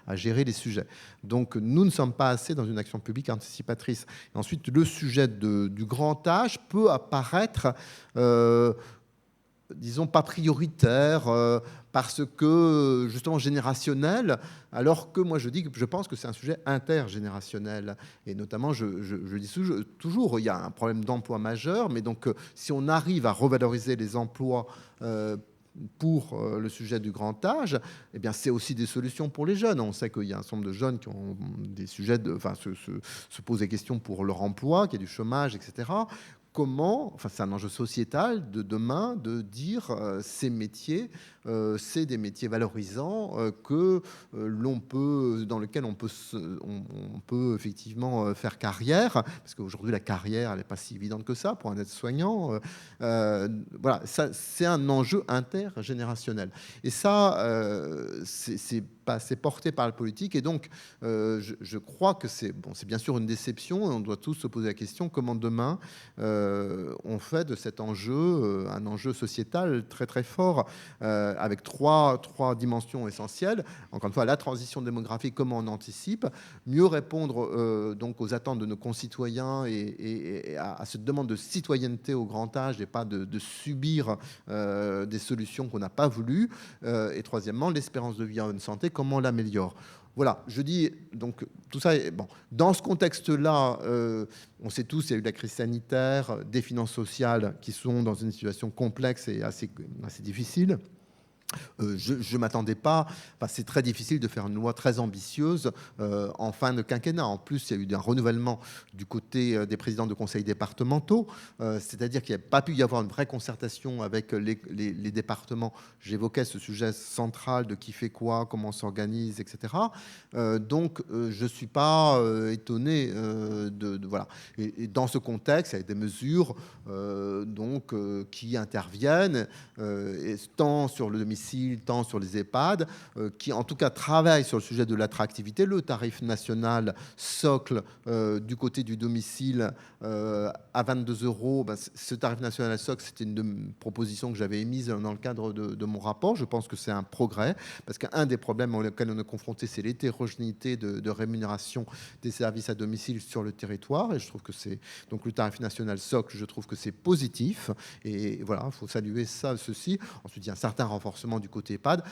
à gérer les sujets. Donc nous ne sommes pas assez dans une action publique anticipatrice. Et ensuite, le sujet du grand âge peut apparaître disons, pas prioritaire, parce que, justement, générationnel, alors que moi, je pense que c'est un sujet intergénérationnel. Et notamment, je dis toujours, il y a un problème d'emploi majeur, mais donc, si on arrive à revaloriser les emplois pour le sujet du grand âge, eh bien, c'est aussi des solutions pour les jeunes. On sait qu'il y a un certain nombre de jeunes qui ont des sujets, se posent des questions pour leur emploi, qu'il y a du chômage, etc. Comment, enfin c'est un enjeu sociétal de demain de dire ces métiers, c'est des métiers valorisants dans lesquels on peut effectivement faire carrière, parce qu'aujourd'hui la carrière elle n'est pas si évidente que ça pour un aide-soignant. Voilà, ça c'est un enjeu intergénérationnel. Et ça, c'est porté par le politique. Et donc, je crois que c'est bien sûr une déception. Et on doit tous se poser la question comment demain on fait de cet enjeu un enjeu sociétal très très fort avec trois dimensions essentielles. Encore une fois, la transition démographique, comment on anticipe, mieux répondre donc aux attentes de nos concitoyens et à cette demande de citoyenneté au grand âge et pas de subir des solutions qu'on n'a pas voulu. Et troisièmement, l'espérance de vie en bonne santé, comment on l'améliore. Voilà, je dis, donc tout ça, bon, dans ce contexte-là, on sait tous, il y a eu la crise sanitaire, des finances sociales qui sont dans une situation complexe et assez difficile. Je ne m'attendais pas. Enfin, c'est très difficile de faire une loi très ambitieuse en fin de quinquennat. En plus, il y a eu un renouvellement du côté des présidents de conseils départementaux, c'est-à-dire qu'il n'y a pas pu y avoir une vraie concertation avec les départements. J'évoquais ce sujet central de qui fait quoi, comment on s'organise, etc. Donc, je ne suis pas étonné voilà. Et dans ce contexte, il y a des mesures qui interviennent, tant sur le domicile, tant sur les EHPAD, qui en tout cas travaillent sur le sujet de l'attractivité. Le tarif national socle du côté du domicile à 22 euros. Ben, ce tarif national socle, c'était une proposition que j'avais émise dans le cadre de mon rapport. Je pense que c'est un progrès, parce qu'un des problèmes auxquels on est confronté, c'est l'hétérogénéité de rémunération des services à domicile sur le territoire. Et je trouve que c'est donc le tarif national socle, je trouve que c'est positif. Et voilà, il faut saluer ça, ceci. Ensuite, il y a un certain renforcement du côté EHPAD.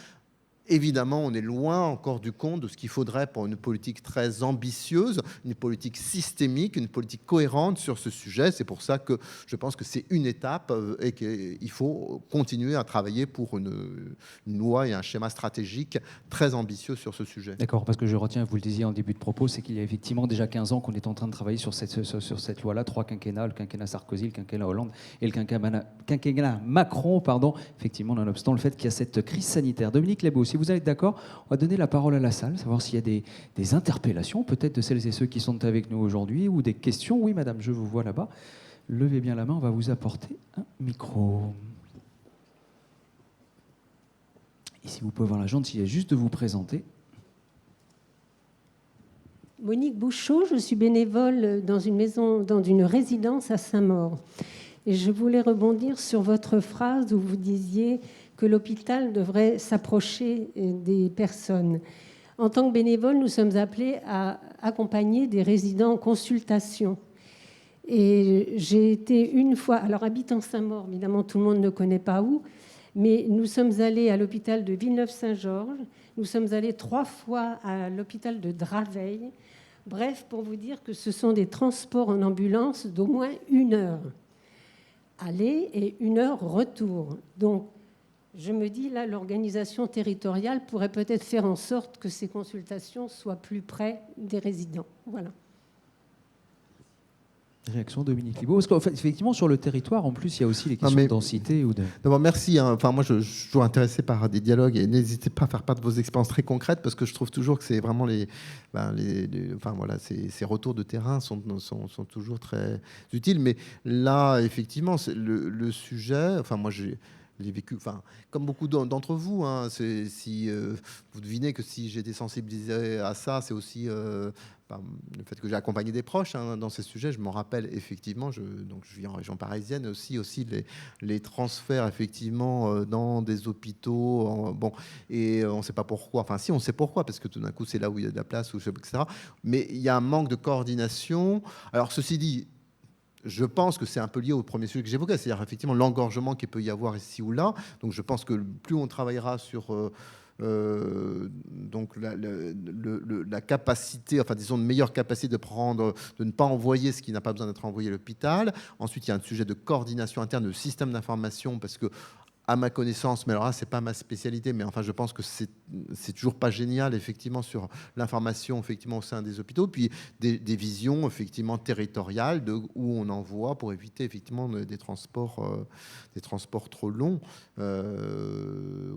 Évidemment, on est loin encore du compte de ce qu'il faudrait pour une politique très ambitieuse, une politique systémique, une politique cohérente sur ce sujet. C'est pour ça que je pense que c'est une étape et qu'il faut continuer à travailler pour une loi et un schéma stratégique très ambitieux sur ce sujet. D'accord, parce que je retiens, vous le disiez en début de propos, c'est qu'il y a effectivement déjà 15 ans qu'on est en train de travailler sur cette loi-là, 3 quinquennats, le quinquennat Sarkozy, le quinquennat Hollande et le quinquennat Macron, pardon, effectivement, nonobstant le fait qu'il y a cette crise sanitaire. Dominique Lebeau, si vous êtes d'accord, on va donner la parole à la salle, savoir s'il y a des interpellations, peut-être de celles et ceux qui sont avec nous aujourd'hui, ou des questions. Oui, madame, je vous vois là-bas. Levez bien la main, on va vous apporter un micro. Et si vous pouvez avoir la gentillesse juste de vous présenter. Monique Bouchot, je suis bénévole dans une résidence à Saint-Maur. Et je voulais rebondir sur votre phrase où vous disiez que l'hôpital devrait s'approcher des personnes. En tant que bénévole, nous sommes appelés à accompagner des résidents en consultation. Et j'ai été une fois, alors habitant Saint-Maur, évidemment tout le monde ne connaît pas où, mais nous sommes allés à l'hôpital de Villeneuve-Saint-Georges, nous sommes allés 3 fois à l'hôpital de Draveil. Bref, pour vous dire que ce sont des transports en ambulance d'au moins 1 heure aller et 1 heure retour. Donc, je me dis, là, l'organisation territoriale pourrait peut-être faire en sorte que ces consultations soient plus près des résidents. Voilà. Réaction Dominique Libaud. Parce qu'en fait, effectivement, sur le territoire, en plus, il y a aussi les questions de densité. D'abord, merci. Enfin, moi, je suis toujours intéressé par des dialogues et n'hésitez pas à faire part de vos expériences très concrètes parce que je trouve toujours que c'est vraiment ces retours de terrain sont toujours très utiles. Mais là, effectivement, le sujet, enfin, moi, j'ai vécu, comme beaucoup d'entre vous, hein, si vous devinez que si j'ai été sensibilisé à ça, c'est aussi le fait que j'ai accompagné des proches dans ces sujets. Je m'en rappelle effectivement, je vis en région parisienne, aussi les transferts effectivement dans des hôpitaux, et on ne sait pas pourquoi, enfin si on sait pourquoi, parce que tout d'un coup c'est là où il y a de la place, etc. Mais il y a un manque de coordination. Alors ceci dit, je pense que c'est un peu lié au premier sujet que j'évoquais, c'est-à-dire effectivement l'engorgement qu'il peut y avoir ici ou là. Donc je pense que plus on travaillera sur donc la capacité, enfin disons une meilleure capacité de ne pas envoyer ce qui n'a pas besoin d'être envoyé à l'hôpital. Ensuite, il y a un sujet de coordination interne, de système d'information, parce que à ma connaissance, mais alors là, c'est pas ma spécialité, mais enfin, je pense que c'est toujours pas génial, effectivement, sur l'information, effectivement, au sein des hôpitaux, puis des visions, effectivement, territoriales où on envoie pour éviter, effectivement, des transports trop longs.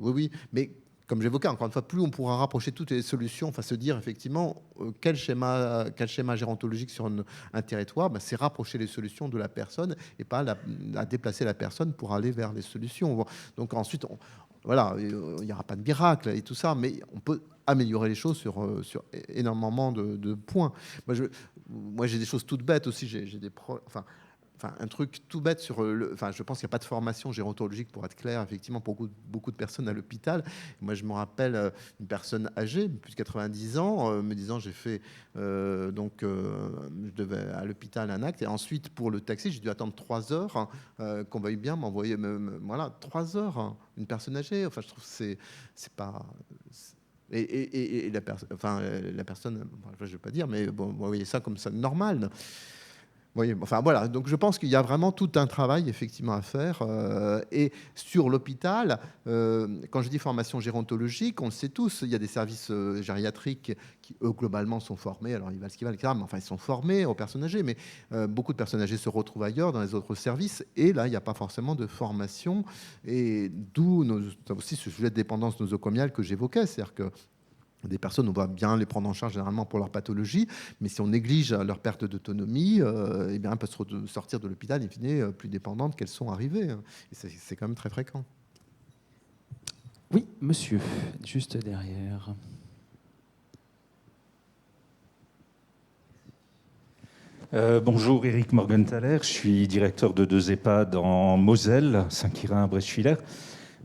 Oui, mais comme j'évoquais, encore une fois, plus on pourra rapprocher toutes les solutions, enfin se dire effectivement quel schéma gérontologique sur un territoire, c'est rapprocher les solutions de la personne et pas déplacer la personne pour aller vers les solutions. Donc ensuite, voilà, il n'y aura pas de miracle et tout ça, mais on peut améliorer les choses sur énormément de points. Moi, j'ai des choses toutes bêtes aussi. J'ai des un truc tout bête sur je pense qu'il n'y a pas de formation gérontologique, pour être clair, effectivement, pour beaucoup de personnes à l'hôpital. Moi, je me rappelle une personne âgée, plus de 90 ans, me disant j'ai fait je devais à l'hôpital un acte, et ensuite pour le taxi, j'ai dû attendre 3 heures, qu'on veuille bien m'envoyer, voilà, 3 heures, une personne âgée. Enfin, je trouve que c'est pas. Et la personne, je ne vais pas dire, mais bon, vous voyez ça comme ça normal. Oui, enfin voilà, donc je pense qu'il y a vraiment tout un travail effectivement à faire. Et sur l'hôpital, quand je dis formation gérontologique, on le sait tous, il y a des services gériatriques qui, eux, globalement, sont formés. Alors, ils valent ce qu'ils valent, etc. Mais enfin, ils sont formés aux personnes âgées. Mais beaucoup de personnes âgées se retrouvent ailleurs, dans les autres services. Et là, il n'y a pas forcément de formation. Et d'où aussi ce sujet de dépendance nosocomiale que j'évoquais. C'est-à-dire que des personnes, on va bien les prendre en charge généralement pour leur pathologie, mais si on néglige leur perte d'autonomie, eh bien, elles peuvent sortir de l'hôpital in fine plus dépendantes qu'elles sont arrivées. Et c'est quand même très fréquent. Oui, monsieur, juste derrière. Bonjour, Éric Morgenthaler, je suis directeur de 2 EHPAD en Moselle, Saint-Quirin, Breschwiller.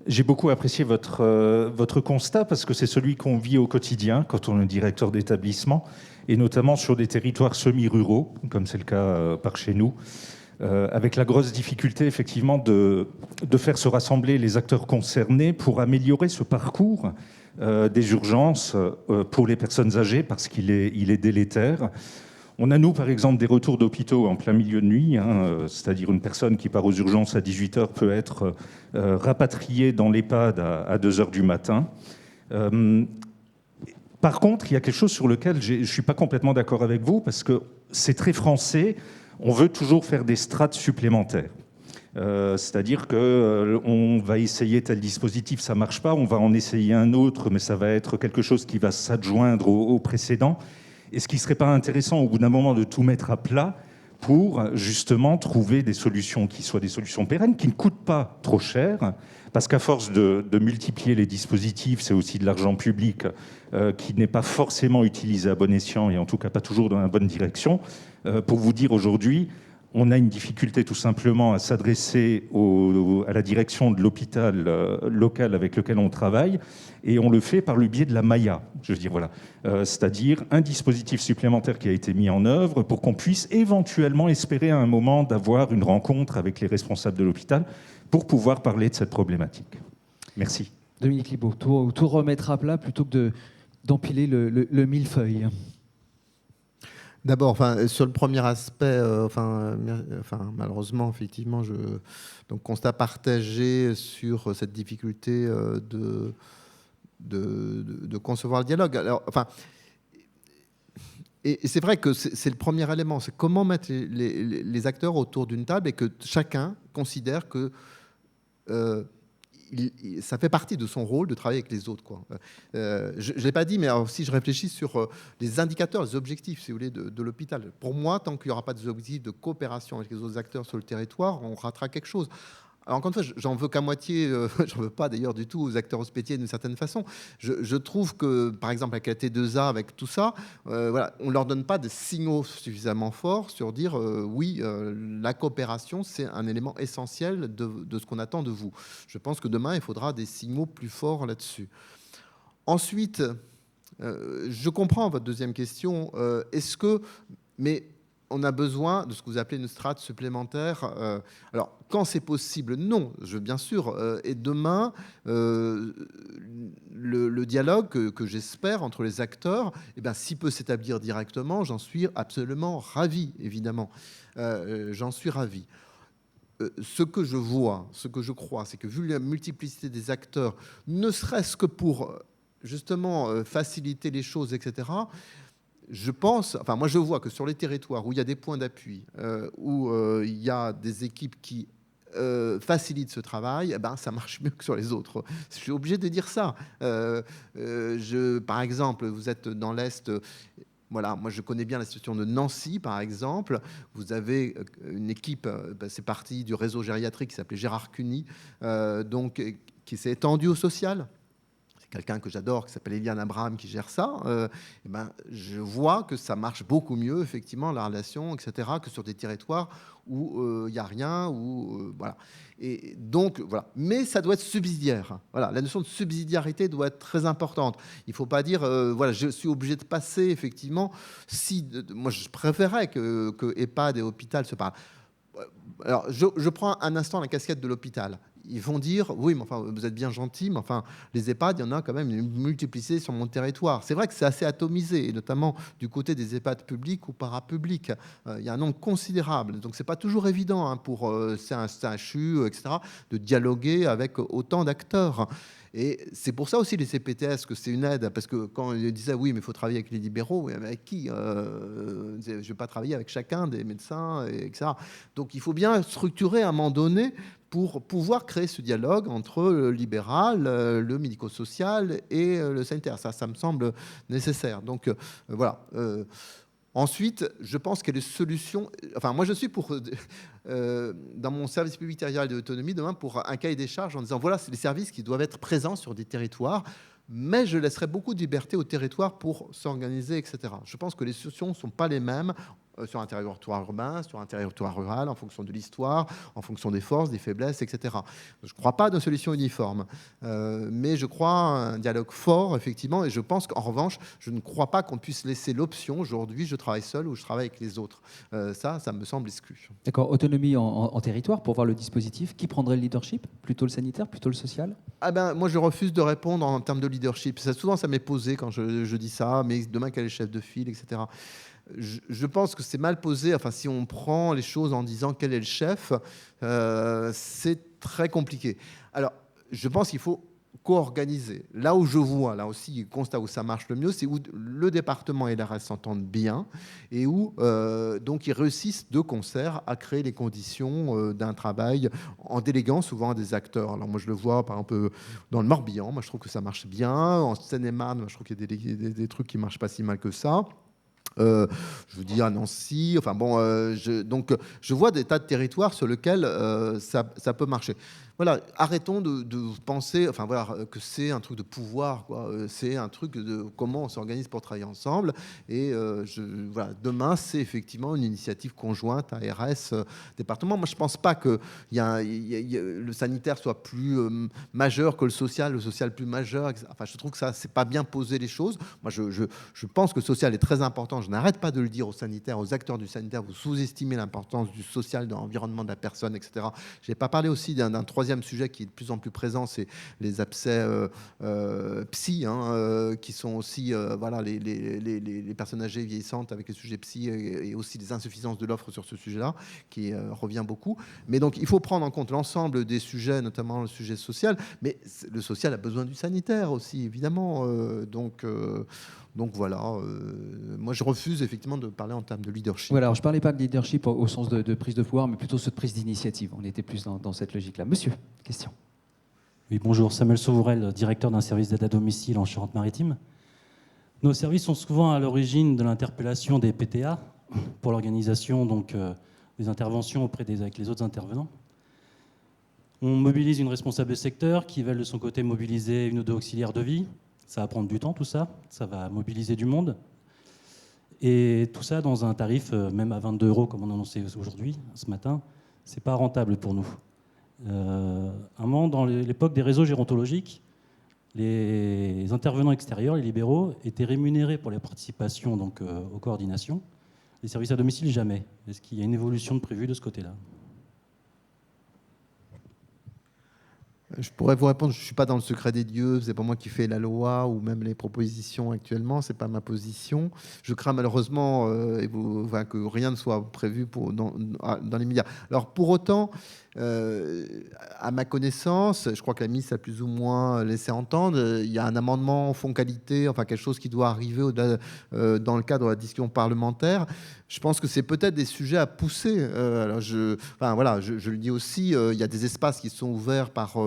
J'ai beaucoup apprécié votre constat parce que c'est celui qu'on vit au quotidien quand on est directeur d'établissement, et notamment sur des territoires semi-ruraux, comme c'est le cas par chez nous, avec la grosse difficulté effectivement de faire se rassembler les acteurs concernés pour améliorer ce parcours des urgences pour les personnes âgées parce qu'il est délétère. On a, nous, par exemple, des retours d'hôpitaux en plein milieu de nuit, c'est-à-dire une personne qui part aux urgences à 18h peut être rapatriée dans l'EHPAD à 2h du matin. Par contre, il y a quelque chose sur lequel je ne suis pas complètement d'accord avec vous, parce que c'est très français, on veut toujours faire des strates supplémentaires. C'est-à-dire qu'on va essayer tel dispositif, ça ne marche pas, on va en essayer un autre, mais ça va être quelque chose qui va s'adjoindre au précédent. Est-ce qu'il ne serait pas intéressant au bout d'un moment de tout mettre à plat pour justement trouver des solutions qui soient des solutions pérennes, qui ne coûtent pas trop cher, parce qu'à force de multiplier les dispositifs, c'est aussi de l'argent public qui n'est pas forcément utilisé à bon escient et en tout cas pas toujours dans la bonne direction. Pour vous dire aujourd'hui, on a une difficulté tout simplement à s'adresser à la direction de l'hôpital local avec lequel on travaille, et on le fait par le biais de la MAIA. Je veux dire, voilà. C'est-à-dire un dispositif supplémentaire qui a été mis en œuvre pour qu'on puisse éventuellement espérer à un moment d'avoir une rencontre avec les responsables de l'hôpital pour pouvoir parler de cette problématique. Merci. Dominique Libaud, tout remettre à plat plutôt que d'empiler le millefeuille. D'abord, sur le premier aspect, malheureusement, effectivement, donc constat partagé sur cette difficulté de concevoir le dialogue. Alors, et c'est vrai que c'est le premier élément, c'est comment mettre les acteurs autour d'une table et que chacun considère que ça fait partie de son rôle de travailler avec les autres, quoi. Je ne l'ai pas dit, mais alors, si je réfléchis sur les indicateurs, les objectifs, si vous voulez, de l'hôpital. Pour moi, tant qu'il n'y aura pas des objectifs de coopération avec les autres acteurs sur le territoire, on ratera quelque chose. Alors, encore une fois, j'en veux qu'à moitié, j'en veux pas d'ailleurs du tout aux acteurs hospitaliers d'une certaine façon. Je trouve que, par exemple, avec la T2A, avec tout ça, voilà, on ne leur donne pas des signaux suffisamment forts sur dire oui, la coopération, c'est un élément essentiel de ce qu'on attend de vous. Je pense que demain, il faudra des signaux plus forts là-dessus. Ensuite, je comprends votre deuxième question. Est-ce que... Mais on a besoin de ce que vous appelez une strate supplémentaire. Alors, quand c'est possible, non, bien sûr. Et demain, le dialogue que j'espère entre les acteurs, s'il peut s'établir directement, j'en suis absolument ravi, évidemment. J'en suis ravi. Ce que je vois, ce que je crois, c'est que vu la multiplicité des acteurs, ne serait-ce que pour justement faciliter les choses, etc., je pense, moi je vois que sur les territoires où il y a des points d'appui, où il y a des équipes qui facilitent ce travail, ça marche mieux que sur les autres. Je suis obligé de dire ça. Par exemple, vous êtes dans l'Est, voilà, moi je connais bien la situation de Nancy, par exemple. Vous avez une équipe, c'est parti du réseau gériatrique qui s'appelait Gérard Cuny, donc qui s'est étendu au social. Quelqu'un que j'adore, qui s'appelle Eliane Abraham, qui gère ça, je vois que ça marche beaucoup mieux, effectivement, la relation, etc., que sur des territoires où il n'y a rien, voilà. Et donc, voilà. Mais ça doit être subsidiaire. Voilà. La notion de subsidiarité doit être très importante. Il ne faut pas dire, voilà, je suis obligé de passer, effectivement, moi, je préférerais que EHPAD et hôpital se parlent. Alors, je prends un instant la casquette de l'hôpital. ils vont dire oui, mais enfin, vous êtes bien gentil, mais enfin, les EHPAD, il y en a quand même une multiplicité sur mon territoire. C'est vrai que c'est assez atomisé, et notamment du côté des EHPAD publics ou parapublics. Il y a un nombre considérable. Donc, c'est pas toujours évident hein, pour CHU, etc., de dialoguer avec autant d'acteurs. Et c'est pour ça aussi les CPTS que c'est une aide, parce que quand ils disaient oui, mais il faut travailler avec les libéraux, oui, mais avec qui je ne vais pas travailler avec chacun des médecins, etc. Donc il faut bien structurer à un moment donné pour pouvoir créer ce dialogue entre le libéral, le médico-social et le sanitaire. Ça me semble nécessaire. Donc voilà. Ensuite, je pense qu'il y a des solutions. Enfin, moi, je suis pour, dans mon service public territorial de l'autonomie, demain, pour un cahier des charges en disant voilà, c'est les services qui doivent être présents sur des territoires, mais je laisserai beaucoup de liberté aux territoires pour s'organiser, etc. Je pense que les solutions ne sont pas les mêmes sur un territoire urbain, sur un territoire rural, en fonction de l'histoire, en fonction des forces, des faiblesses, etc. Je ne crois pas de solution uniforme, mais je crois à un dialogue fort, effectivement, et je pense qu'en revanche, je ne crois pas qu'on puisse laisser l'option, aujourd'hui, je travaille seul ou je travaille avec les autres. Ça me semble exclu. D'accord, autonomie en territoire, pour voir le dispositif. Qui prendrait le leadership? Plutôt le sanitaire, plutôt le social? Ah ben, moi, je refuse de répondre en termes de leadership. Souvent, ça m'est posé quand je dis ça, mais demain, quel est le chef de file, etc. Je pense que c'est mal posé. Enfin, si on prend les choses en disant quel est le chef, c'est très compliqué. Alors, je pense qu'il faut co-organiser. Là où je vois, là aussi, constat où ça marche le mieux, c'est où le département et l'ARS s'entendent bien et où donc ils réussissent de concert à créer les conditions d'un travail en déléguant souvent à des acteurs. Alors moi je le vois par exemple dans le Morbihan, moi je trouve que ça marche bien. En Seine-et-Marne, je trouve qu'il y a des trucs qui marchent pas si mal que ça. Je vous dis à Nancy, enfin bon, donc je vois des tas de territoires sur lesquels ça peut marcher. Voilà, arrêtons de penser, enfin voilà, que c'est un truc de pouvoir, quoi. C'est un truc de comment on s'organise pour travailler ensemble. Et voilà, demain, c'est effectivement une initiative conjointe ARS département. Moi, je pense pas que le sanitaire soit plus majeur que le social plus majeur. Etc. Enfin, je trouve que ça, c'est pas bien poser les choses. Moi, je pense que le social est très important. Je n'arrête pas de le dire aux sanitaires, aux acteurs du sanitaire. Vous sous-estimez l'importance du social dans l'environnement de la personne, etc. Je n'ai pas parlé aussi d'un troisième sujet qui est de plus en plus présent, c'est les abcès psy, hein, qui sont aussi voilà, les personnes âgées vieillissantes avec les sujets psy et aussi les insuffisances de l'offre sur ce sujet-là, qui revient beaucoup. Mais donc, il faut prendre en compte l'ensemble des sujets, notamment le sujet social, mais le social a besoin du sanitaire aussi, évidemment. Donc voilà, moi je refuse effectivement de parler en termes de leadership. Voilà, alors je ne parlais pas de leadership au sens de prise de pouvoir, mais plutôt de prise d'initiative. On était plus dans cette logique-là. Monsieur, question. Oui, bonjour, Samuel Sauvourel, directeur d'un service d'aide à domicile en Charente-Maritime. Nos services sont souvent à l'origine de l'interpellation des PTA pour l'organisation des interventions avec les autres intervenants. On mobilise une responsable de secteur qui va de son côté mobiliser une ou deux auxiliaires de vie. Ça va prendre du temps, tout ça. Ça va mobiliser du monde. Et tout ça dans un tarif, même à 22 € comme on annonçait aujourd'hui, ce matin, c'est pas rentable pour nous. Un moment, dans l'époque des réseaux gérontologiques, les intervenants extérieurs, les libéraux, étaient rémunérés pour les participations aux coordinations. Les services à domicile, jamais. Est-ce qu'il y a une évolution prévue de ce côté-là ? Je pourrais vous répondre, je ne suis pas dans le secret des dieux, c'est pas moi qui fais la loi ou même les propositions actuellement, c'est pas ma position. Je crains malheureusement que rien ne soit prévu dans les médias. Alors pour autant, à ma connaissance, je crois que la ministre a plus ou moins laissé entendre, il y a un amendement fonds qualité, enfin quelque chose qui doit arriver dans le cadre de la discussion parlementaire. Je pense que c'est peut-être des sujets à pousser. Alors je le dis aussi, il y a des espaces qui sont ouverts par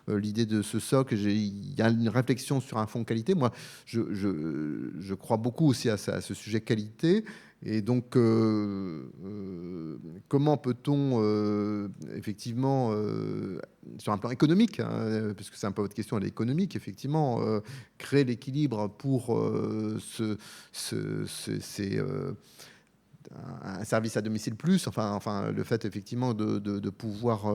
l'idée de ce socle. Il y a une réflexion sur un fonds qualité. Moi, je crois beaucoup aussi à ce sujet qualité. Et donc, comment peut-on effectivement, sur un plan économique, hein, puisque c'est un peu votre question, elle est économique, effectivement, créer l'équilibre pour un service à domicile plus, enfin le fait effectivement de pouvoir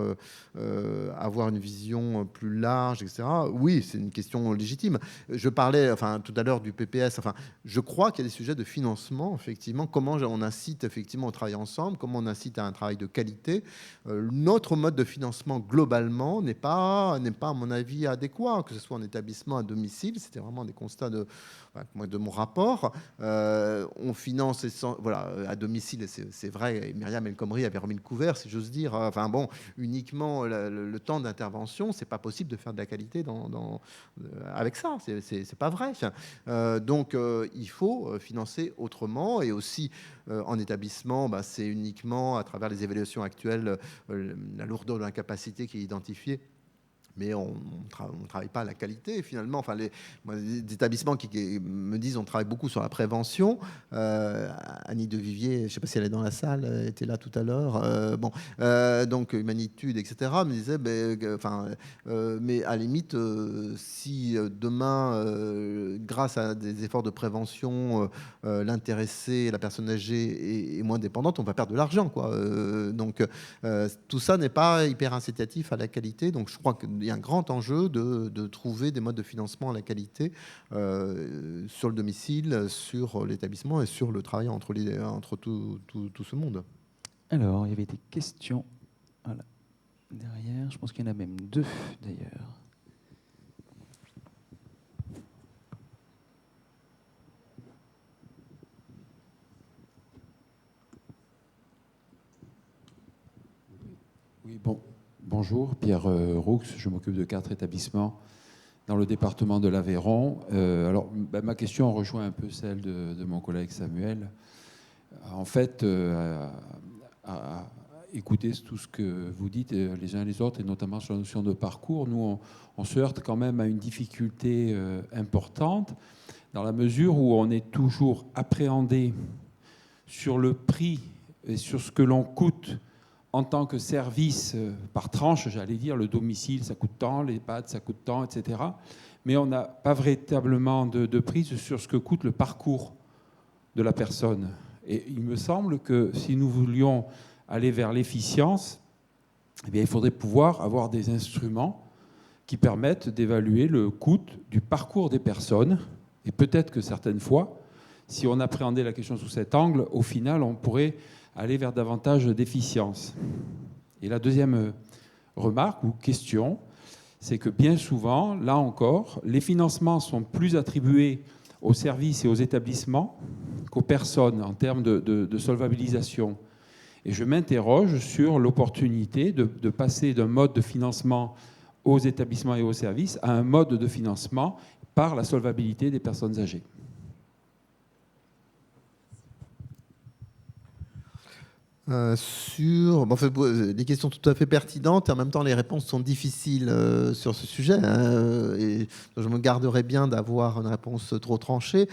avoir une vision plus large, etc. Oui, c'est une question légitime. Je parlais tout à l'heure du PPS. Je crois qu'il y a des sujets de financement, effectivement. Comment on incite effectivement au travail ensemble, comment on incite à un travail de qualité. Notre mode de financement globalement n'est pas, à mon avis, adéquat, que ce soit en établissement, à domicile. C'était vraiment des constats de mon rapport. On finance à domicile, c'est vrai, et Myriam El Khomri avait remis le couvert, si j'ose dire. Uniquement le temps d'intervention, c'est pas possible de faire de la qualité avec ça, c'est pas vrai. Donc il faut financer autrement, et aussi en établissement, c'est uniquement à travers les évaluations actuelles, la lourdeur de l'incapacité qui est identifiée. Mais on ne travaille pas à la qualité, finalement. Les établissements qui me disent on travaille beaucoup sur la prévention. Annie de Vivier, je ne sais pas si elle est dans la salle, elle était là tout à l'heure. Donc, Humanitude, etc. me disait, mais à la limite, si demain, grâce à des efforts de prévention, l'intéressé, la personne âgée est moins dépendante, on va perdre de l'argent, quoi. Donc, tout ça n'est pas hyper incitatif à la qualité. Donc, je crois que il y a un grand enjeu de trouver des modes de financement à la qualité sur le domicile, sur l'établissement et sur le travail entre tout ce monde. Alors, il y avait des questions derrière. Je pense qu'il y en a même 2 d'ailleurs. Oui, bonjour, Pierre Roux, je m'occupe de 4 établissements dans le département de l'Aveyron. Ma question rejoint un peu celle de mon collègue Samuel. En fait, à écouter tout ce que vous dites les uns et les autres, et notamment sur la notion de parcours, nous, on se heurte quand même à une difficulté importante, dans la mesure où on est toujours appréhendé sur le prix et sur ce que l'on coûte en tant que service par tranche, j'allais dire, le domicile, ça coûte tant, l'EHPAD, ça coûte tant, etc. Mais on n'a pas véritablement de prise sur ce que coûte le parcours de la personne. Et il me semble que si nous voulions aller vers l'efficience, eh bien, il faudrait pouvoir avoir des instruments qui permettent d'évaluer le coût du parcours des personnes. Et peut-être que certaines fois, si on appréhendait la question sous cet angle, au final, on pourrait aller vers davantage d'efficience. Et la deuxième remarque ou question, c'est que bien souvent, là encore, les financements sont plus attribués aux services et aux établissements qu'aux personnes en termes de solvabilisation. Et je m'interroge sur l'opportunité de passer d'un mode de financement aux établissements et aux services à un mode de financement par la solvabilité des personnes âgées. Des questions tout à fait pertinentes, et en même temps les réponses sont difficiles sur ce sujet, et je me garderai bien d'avoir une réponse trop tranchée.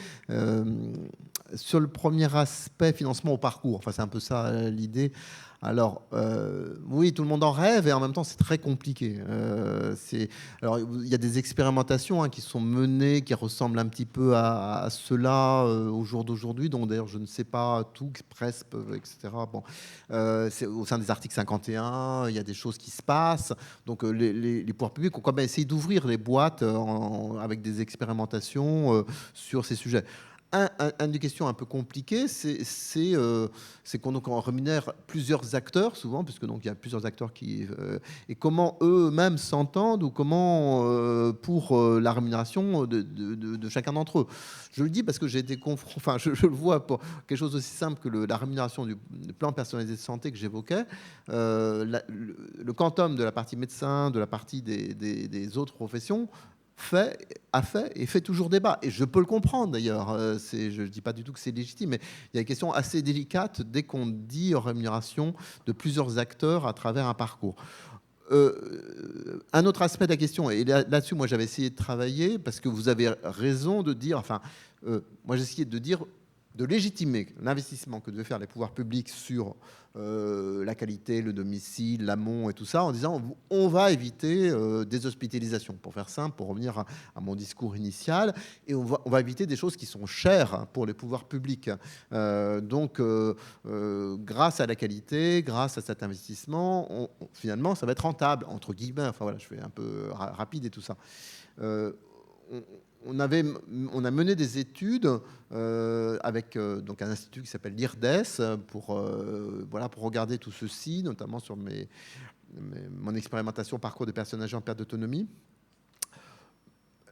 Sur le premier aspect, financement au parcours, c'est un peu ça l'idée. Alors, oui, tout le monde en rêve, et en même temps, c'est très compliqué. Alors, il y a des expérimentations qui sont menées, qui ressemblent un petit peu à cela au jour d'aujourd'hui, dont d'ailleurs, je ne sais pas tout, PRESP, etc. C'est au sein des articles 51, il y a des choses qui se passent. Donc, les pouvoirs publics ont quand même essayé d'ouvrir les boîtes avec des expérimentations sur ces sujets. Une des questions un peu compliquées, c'est qu'on rémunère plusieurs acteurs, souvent, puisque donc, il y a plusieurs acteurs et comment eux-mêmes s'entendent, ou comment pour la rémunération de chacun d'entre eux. Je le dis parce que j'ai été confronté, je le vois pour quelque chose aussi simple que la rémunération du plan personnalisé de santé que j'évoquais. Le quantum de la partie médecin, de la partie des autres professions, a fait et fait toujours débat. Et je peux le comprendre d'ailleurs. Je ne dis pas du tout que c'est légitime, mais il y a une question assez délicate dès qu'on dit rémunération de plusieurs acteurs à travers un parcours. Un autre aspect de la question, et là-dessus, moi j'avais essayé de travailler, parce que vous avez raison de dire, moi j'ai essayé de dire, de légitimer l'investissement que devaient faire les pouvoirs publics sur la qualité, le domicile, l'amont et tout ça, en disant on va éviter des hospitalisations, pour faire simple, pour revenir à mon discours initial, et on va éviter des choses qui sont chères pour les pouvoirs publics. Donc, grâce à la qualité, grâce à cet investissement, finalement, ça va être rentable, entre guillemets. Enfin voilà, je fais un peu rapide et tout ça. On a mené des études avec donc un institut qui s'appelle l'IRDES pour regarder tout ceci, notamment sur mon expérimentation parcours des personnes âgées en perte d'autonomie.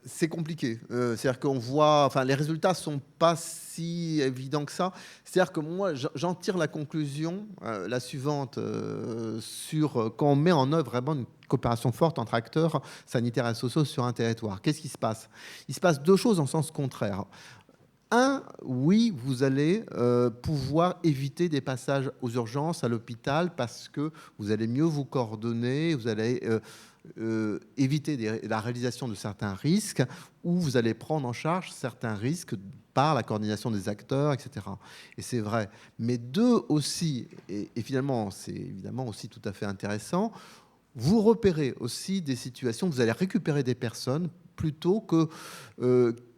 C'est compliqué. C'est-à-dire qu'on voit, enfin, les résultats sont pas si évidents que ça. C'est-à-dire que moi, j'en tire la conclusion, la suivante, sur quand on met en œuvre vraiment une coopération forte entre acteurs sanitaires et sociaux sur un territoire. Qu'est-ce qui se passe? Il se passe deux choses en sens contraire. Un, oui, vous allez pouvoir éviter des passages aux urgences à l'hôpital parce que vous allez mieux vous coordonner, vous allez éviter la réalisation de certains risques, ou vous allez prendre en charge certains risques par la coordination des acteurs, etc. Et c'est vrai. Mais deux aussi, et finalement c'est évidemment aussi tout à fait intéressant, vous repérez aussi des situations, vous allez récupérer des personnes plutôt que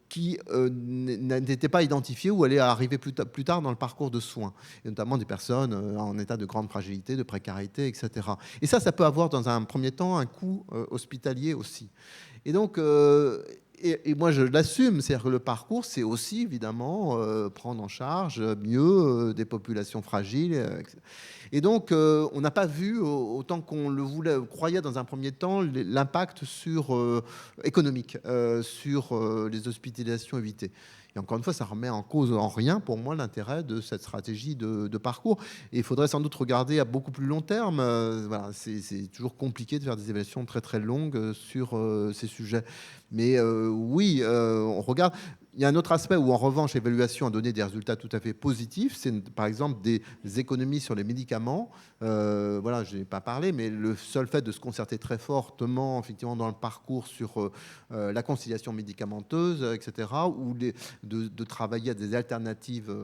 qui n'étaient pas identifiées ou allaient arriver plus tard dans le parcours de soins, et notamment des personnes en état de grande fragilité, de précarité, etc. Et ça peut avoir dans un premier temps un coût hospitalier aussi. Et donc, et moi je l'assume, c'est-à-dire que le parcours, c'est aussi évidemment prendre en charge mieux des populations fragiles, etc. Et donc, on n'a pas vu, autant qu'on le croyait dans un premier temps, l'impact économique sur les hospitalisations évitées. Et encore une fois, ça remet en cause en rien, pour moi, l'intérêt de cette stratégie de parcours. Et il faudrait sans doute regarder à beaucoup plus long terme. Voilà, c'est toujours compliqué de faire des évaluations très très longues sur ces sujets. Mais oui, on regarde. Il y a un autre aspect où, en revanche, l'évaluation a donné des résultats tout à fait positifs. C'est, par exemple, des économies sur les médicaments. Voilà, je n'ai pas parlé, mais le seul fait de se concerter très fortement, effectivement, dans le parcours sur la conciliation médicamenteuse, etc., ou de travailler à des alternatives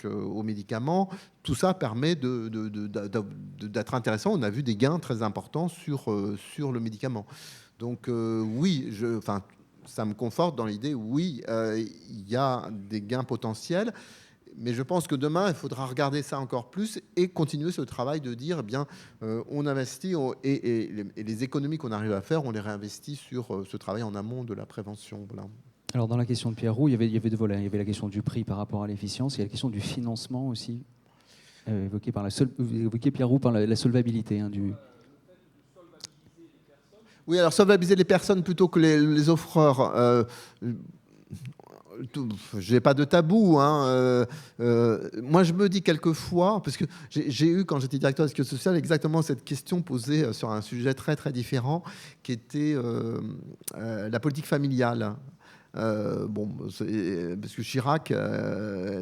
aux médicaments, tout ça permet d'être intéressant. On a vu des gains très importants sur le médicament. Donc, oui, ça me conforte dans l'idée, oui, il y a des gains potentiels, mais je pense que demain, il faudra regarder ça encore plus et continuer ce travail de dire, eh bien, on investit et les économies qu'on arrive à faire, on les réinvestit sur ce travail en amont de la prévention. Voilà. Alors, dans la question de Pierre Roux, il y avait deux volets. Il y avait la question du prix par rapport à l'efficience, il y a la question du financement aussi, évoquée Pierre Roux par la solvabilité du... Oui, alors solvabiliser les personnes plutôt que les offreurs. Je n'ai pas de tabou. Moi, je me dis quelquefois, parce que j'ai eu, quand j'étais directeur de la sécurité sociale, exactement cette question posée sur un sujet très, très différent, qui était la politique familiale. Parce que Chirac,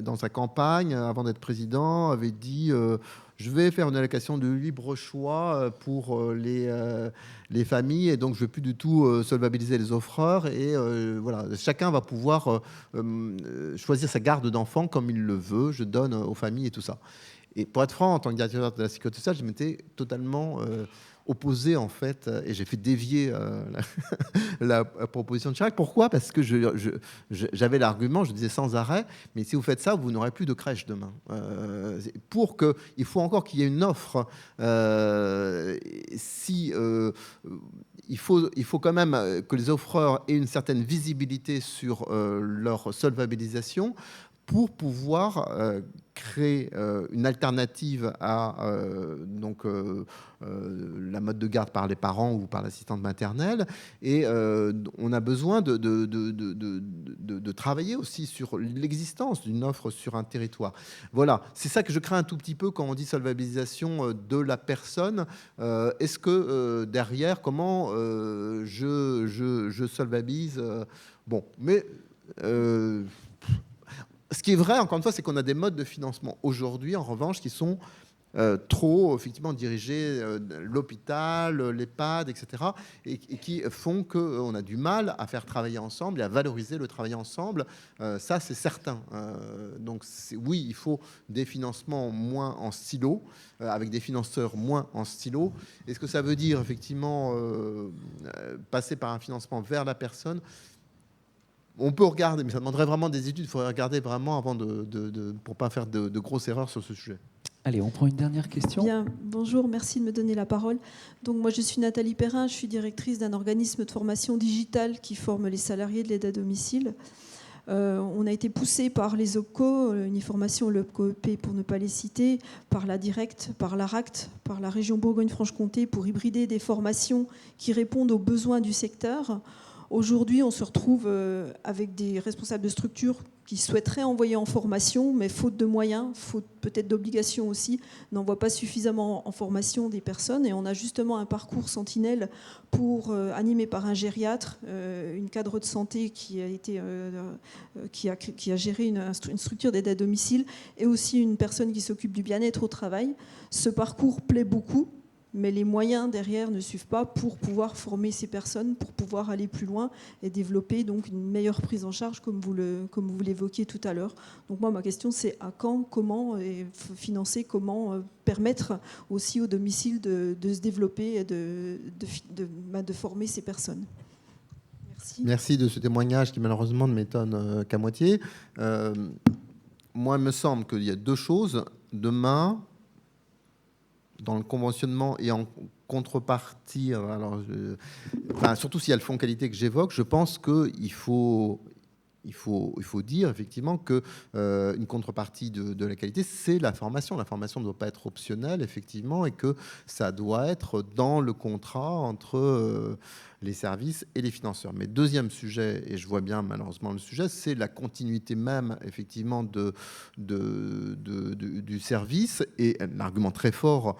dans sa campagne, avant d'être président, avait dit je vais faire une allocation de libre choix pour les familles, et donc je ne vais plus du tout solvabiliser les offreurs, et voilà, chacun va pouvoir choisir sa garde d'enfant comme il le veut, je donne aux familles et tout ça. Et pour être franc, en tant que directeur de la sécurité sociale, je m'étais totalement opposé, en fait, et j'ai fait dévier la proposition de Chirac. Pourquoi? Parce que j'avais l'argument, je disais sans arrêt, mais si vous faites ça, vous n'aurez plus de crèche demain. Il faut encore qu'il y ait une offre. Il faut quand même que les offreurs aient une certaine visibilité sur leur solvabilisation pour pouvoir créer une alternative à la mode de garde par les parents ou par l'assistante maternelle. Et on a besoin de travailler aussi sur l'existence d'une offre sur un territoire. Voilà, c'est ça que je crains un tout petit peu quand on dit solvabilisation de la personne. Est-ce que derrière, comment je solvabilise bon, mais... ce qui est vrai, encore une fois, c'est qu'on a des modes de financement aujourd'hui, en revanche, qui sont trop effectivement diriger l'hôpital, l'EHPAD, etc. Et qui font qu'on a du mal à faire travailler ensemble et à valoriser le travail ensemble. Ça, c'est certain. Donc oui, il faut des financements moins en stylo, avec des financeurs moins en stylo. Est-ce que ça veut dire effectivement passer par un financement vers la personne? On peut regarder, mais ça demanderait vraiment des études. Il faudrait regarder vraiment avant pour ne pas faire de grosses erreurs sur ce sujet. Allez, on prend une dernière question. Bien, bonjour, merci de me donner la parole. Donc moi je suis Nathalie Perrin, je suis directrice d'un organisme de formation digitale qui forme les salariés de l'aide à domicile. On a été poussé par les OPCO, Uniformation, le OPCO-EP pour ne pas les citer, par la Direct, par l'ARACT, par la région Bourgogne-Franche-Comté pour hybrider des formations qui répondent aux besoins du secteur. Aujourd'hui, on se retrouve avec des responsables de structures qui souhaiteraient envoyer en formation, mais faute de moyens, faute peut-être d'obligations aussi, n'envoient pas suffisamment en formation des personnes. Et on a justement un parcours sentinelle animé par un gériatre, une cadre de santé qui a géré une structure d'aide à domicile et aussi une personne qui s'occupe du bien-être au travail. Ce parcours plaît beaucoup, mais les moyens derrière ne suivent pas pour pouvoir former ces personnes, pour pouvoir aller plus loin et développer donc une meilleure prise en charge, comme vous l'évoquiez tout à l'heure. Donc moi, ma question, c'est à quand, comment financer, comment permettre aussi au domicile de se développer et de former ces personnes. Merci. Merci de ce témoignage qui malheureusement ne m'étonne qu'à moitié. Moi, il me semble qu'il y a deux choses. Demain, dans le conventionnement et en contrepartie, surtout s'il y a le fonds qualité que j'évoque, je pense qu'il faut dire effectivement qu'une contrepartie de la qualité, c'est la formation. La formation ne doit pas être optionnelle, effectivement, et que ça doit être dans le contrat entre les services et les financeurs. Mais deuxième sujet, et je vois bien malheureusement le sujet, c'est la continuité même, effectivement, du service, et l'argument très fort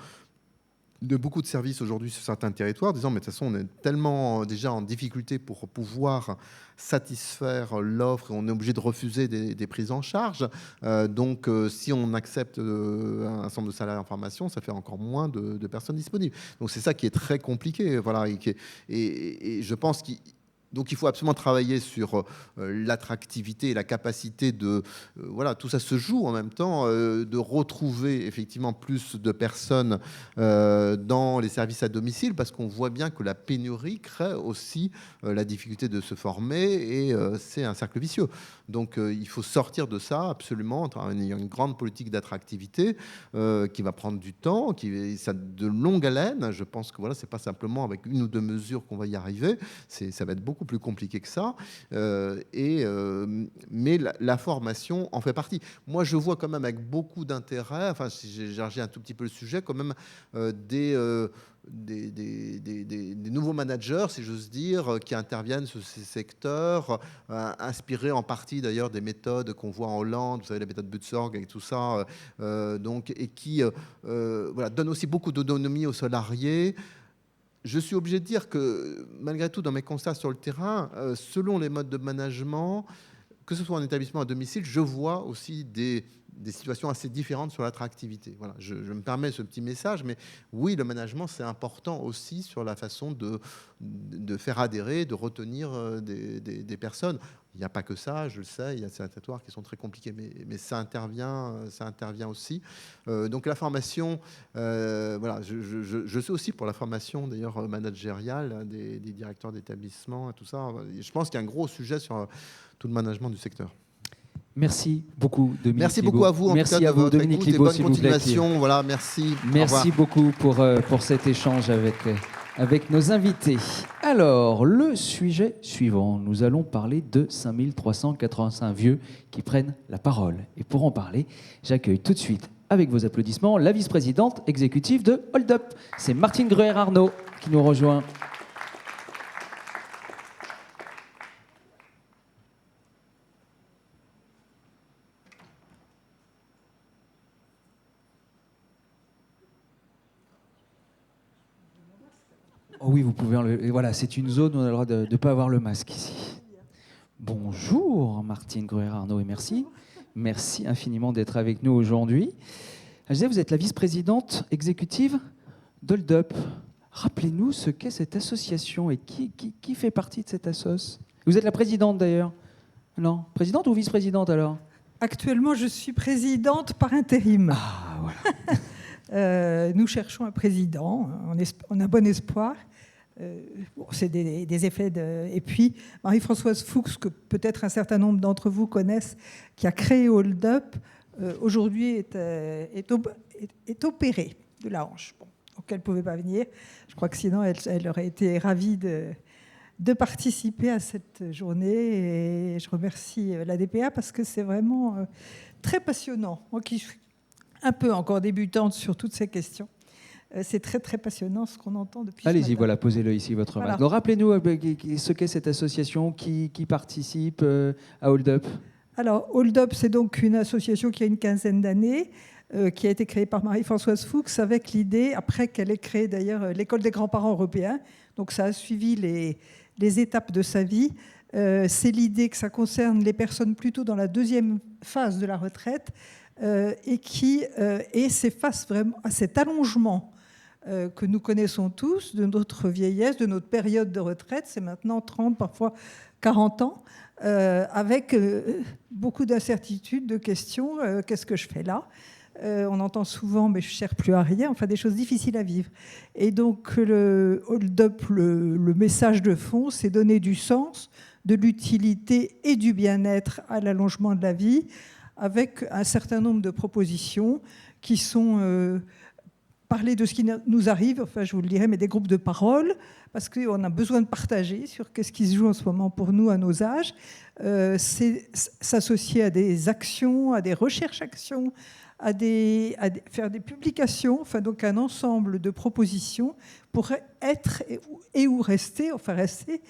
de beaucoup de services aujourd'hui sur certains territoires, disant mais de toute façon on est tellement déjà en difficulté pour pouvoir satisfaire l'offre et on est obligé de refuser des prises en charge. Donc si on accepte un ensemble de salariés en formation, ça fait encore moins de personnes disponibles. Donc c'est ça qui est très compliqué. Voilà, et je pense donc il faut absolument travailler sur l'attractivité et la capacité de... voilà, tout ça se joue en même temps, de retrouver effectivement plus de personnes dans les services à domicile, parce qu'on voit bien que la pénurie crée aussi la difficulté de se former, et c'est un cercle vicieux. Donc il faut sortir de ça absolument. Il y a une grande politique d'attractivité qui va prendre du temps, ça de longue haleine. Je pense que voilà, c'est pas simplement avec une ou deux mesures qu'on va y arriver. Ça va être beaucoup plus compliqué que ça. Mais la formation en fait partie. Moi, je vois quand même avec beaucoup d'intérêt, enfin, si j'élargis un tout petit peu le sujet, quand même des nouveaux managers, si j'ose dire, qui interviennent sur ces secteurs, inspirés en partie d'ailleurs des méthodes qu'on voit en Hollande, vous savez, la méthode Butzorg et tout ça, et qui donnent aussi beaucoup d'autonomie aux salariés. Je suis obligé de dire que, malgré tout, dans mes constats sur le terrain, selon les modes de management, que ce soit en établissement à domicile, je vois aussi des situations assez différentes sur l'attractivité. Voilà, je me permets ce petit message, mais oui, le management, c'est important aussi sur la façon de faire adhérer, de retenir des personnes. Il n'y a pas que ça, je le sais, il y a ces territoires qui sont très compliqués, mais ça intervient aussi. Donc la formation, voilà, je sais aussi pour la formation d'ailleurs managériale des directeurs d'établissement et tout ça. Je pense qu'il y a un gros sujet sur tout le management du secteur. Merci beaucoup, Dominique. Merci Libaud. beaucoup à vous. Merci à vous, Dominique Libaud, s'il vous plaît. Bonne continuation. Voilà, merci. Merci beaucoup pour cet échange avec nos invités. Alors, le sujet suivant, nous allons parler de 5385 vieux qui prennent la parole. Et pour en parler, j'accueille tout de suite, avec vos applaudissements, la vice-présidente exécutive de Hold Up. C'est Martine Gruer-Arnaud qui nous rejoint. Oh oui, vous pouvez enlever. Voilà, c'est une zone où on a le droit de ne pas avoir le masque ici. Bonjour Martine Gruer-Arnaud et merci. Merci infiniment d'être avec nous aujourd'hui. Je disais, vous êtes la vice-présidente exécutive d'Hold Up. Rappelez-nous ce qu'est cette association et qui fait partie de cette assoce. Vous êtes la présidente d'ailleurs. Non, présidente ou vice-présidente alors? Actuellement, je suis présidente par intérim. Ah, voilà. Nous cherchons un président, on a bon espoir. C'est des effets de... Et puis, Marie-Françoise Fuchs, que peut-être un certain nombre d'entre vous connaissent, qui a créé Hold Up, aujourd'hui est opérée de la hanche. Bon, donc elle ne pouvait pas venir. Je crois que sinon, elle aurait été ravie de participer à cette journée. Et je remercie la DPA parce que c'est vraiment très passionnant. Moi qui suis un peu encore débutante sur toutes ces questions, c'est très très passionnant ce qu'on entend depuis. Allez-y, voilà, posez-le ici, votre Voilà. masque. Donc, rappelez-nous ce qu'est cette association, qui participe à Hold Up. Alors, Hold Up, c'est donc une association qui a une quinzaine d'années, qui a été créée par Marie-Françoise Fuchs avec l'idée, après qu'elle ait créé d'ailleurs l'École des grands-parents européens, donc ça a suivi les étapes de sa vie. C'est l'idée que ça concerne les personnes plutôt dans la deuxième phase de la retraite et s'efface vraiment à cet allongement que nous connaissons tous de notre vieillesse, de notre période de retraite. C'est maintenant 30, parfois 40 ans, avec beaucoup d'incertitudes, de questions. Qu'est-ce que je fais là ? On entend souvent, mais je ne sers plus à rien, enfin des choses difficiles à vivre. Et donc, le Hold Up, le message de fond, c'est donner du sens, de l'utilité et du bien-être à l'allongement de la vie, avec un certain nombre de propositions qui sont parler de ce qui nous arrive, enfin je vous le dirai, mais des groupes de parole, parce qu'on a besoin de partager sur qu'est-ce qui se joue en ce moment pour nous à nos âges. C'est s'associer à des actions, à des recherches-actions, à faire des publications, enfin donc un ensemble de propositions pour être et ou rester, enfin rester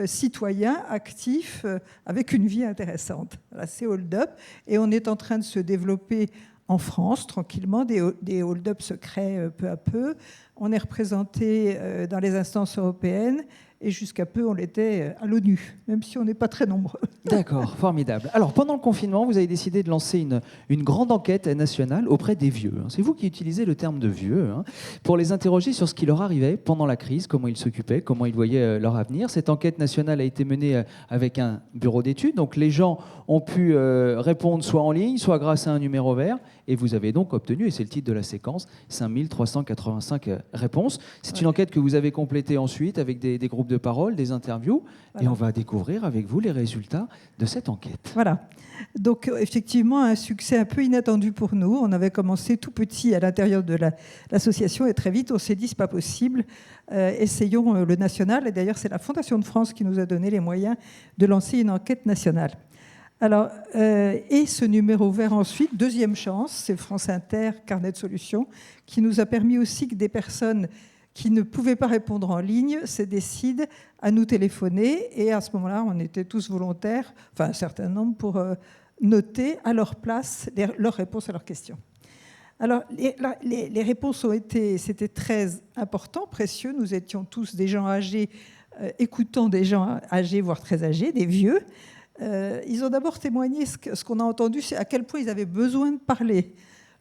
citoyen, actif, avec une vie intéressante. Voilà, c'est Hold Up, et on est en train de se développer en France, tranquillement. Des hold-up se créent peu à peu. On est représenté dans les instances européennes et jusqu'à peu, on l'était à l'ONU, même si on n'est pas très nombreux. D'accord, formidable. Alors, pendant le confinement, vous avez décidé de lancer une grande enquête nationale auprès des vieux. C'est vous qui utilisez le terme de vieux, pour les interroger sur ce qui leur arrivait pendant la crise, comment ils s'occupaient, comment ils voyaient leur avenir. Cette enquête nationale a été menée avec un bureau d'études, donc les gens ont pu répondre soit en ligne, soit grâce à un numéro vert, et vous avez donc obtenu, et c'est le titre de la séquence, 5385 réponses. C'est une enquête que vous avez complétée ensuite avec des groupes de parole, des interviews, voilà. Et on va découvrir avec vous les résultats de cette enquête. Voilà. Donc effectivement, un succès un peu inattendu pour nous. On avait commencé tout petit à l'intérieur de l'association et très vite on s'est dit c'est pas possible. Essayons le national. Et d'ailleurs c'est la Fondation de France qui nous a donné les moyens de lancer une enquête nationale. Alors, et ce numéro vert ensuite, deuxième chance, c'est France Inter, Carnet de solutions, qui nous a permis aussi que des personnes qui ne pouvaient pas répondre en ligne se décident à nous téléphoner. Et à ce moment-là, on était tous volontaires, enfin un certain nombre, pour noter à leur place leurs réponses à leurs questions. Alors, les réponses c'était très important, précieux. Nous étions tous des gens âgés, écoutant des gens âgés, voire très âgés, des vieux. Ils ont d'abord témoigné, ce qu'on a entendu, c'est à quel point ils avaient besoin de parler.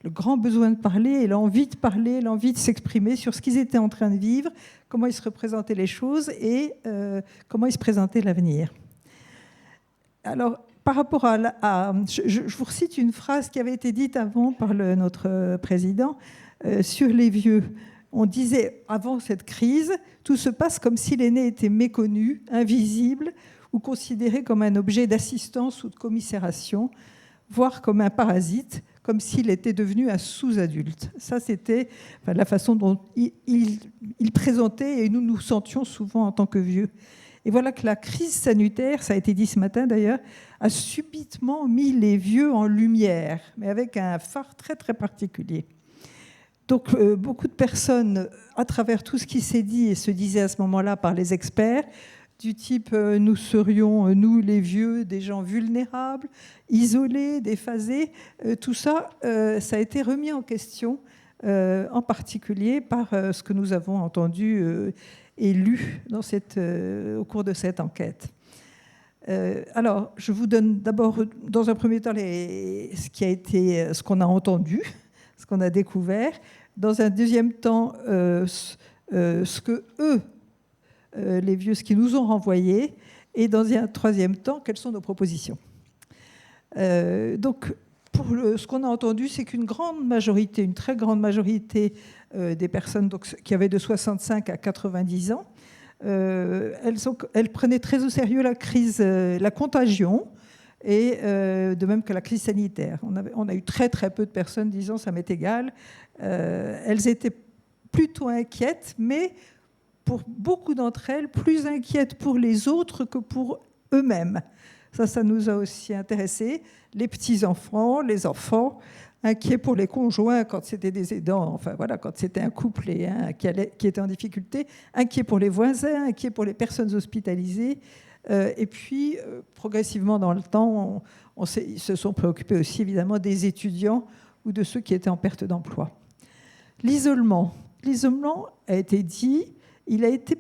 Le grand besoin de parler et l'envie de parler, l'envie de s'exprimer sur ce qu'ils étaient en train de vivre, comment ils se représentaient les choses et comment ils se présentaient l'avenir. Alors, par rapport je vous recite une phrase qui avait été dite avant par notre président sur les vieux. On disait, avant cette crise, tout se passe comme si l'aîné était méconnu, invisible, ou considéré comme un objet d'assistance ou de commisération, voire comme un parasite, comme s'il était devenu un sous-adulte. Ça, c'était la façon dont il présentait, et nous nous sentions souvent en tant que vieux. Et voilà que la crise sanitaire, ça a été dit ce matin d'ailleurs, a subitement mis les vieux en lumière, mais avec un phare très très particulier. Donc beaucoup de personnes, à travers tout ce qui s'est dit et se disait à ce moment-là par les experts, du type nous serions, nous les vieux, des gens vulnérables, isolés, déphasés. Tout ça, ça a été remis en question, en particulier par ce que nous avons entendu et lu au cours de cette enquête. Alors, je vous donne d'abord, dans un premier temps, ce qu'on a entendu, ce qu'on a découvert. Dans un deuxième temps, ce que eux, les vieux, ce qu'ils nous ont renvoyé. Et dans un troisième temps, quelles sont nos propositions. Donc, ce qu'on a entendu, c'est qu'une grande majorité, une très grande majorité des personnes donc, qui avaient de 65 à 90 ans, elles prenaient très au sérieux la crise, la contagion, et de même que la crise sanitaire. On a eu très très peu de personnes disant ça m'est égal. Elles étaient plutôt inquiètes, mais pour beaucoup d'entre elles, plus inquiètes pour les autres que pour eux-mêmes. Ça nous a aussi intéressés. Les petits-enfants, les enfants, inquiets pour les conjoints quand c'était des aidants, enfin voilà, quand c'était un couple et qui était en difficulté, inquiets pour les voisins, inquiets pour les personnes hospitalisées. Et puis, progressivement dans le temps, ils se sont préoccupés aussi évidemment des étudiants ou de ceux qui étaient en perte d'emploi. L'isolement a été dit, il a été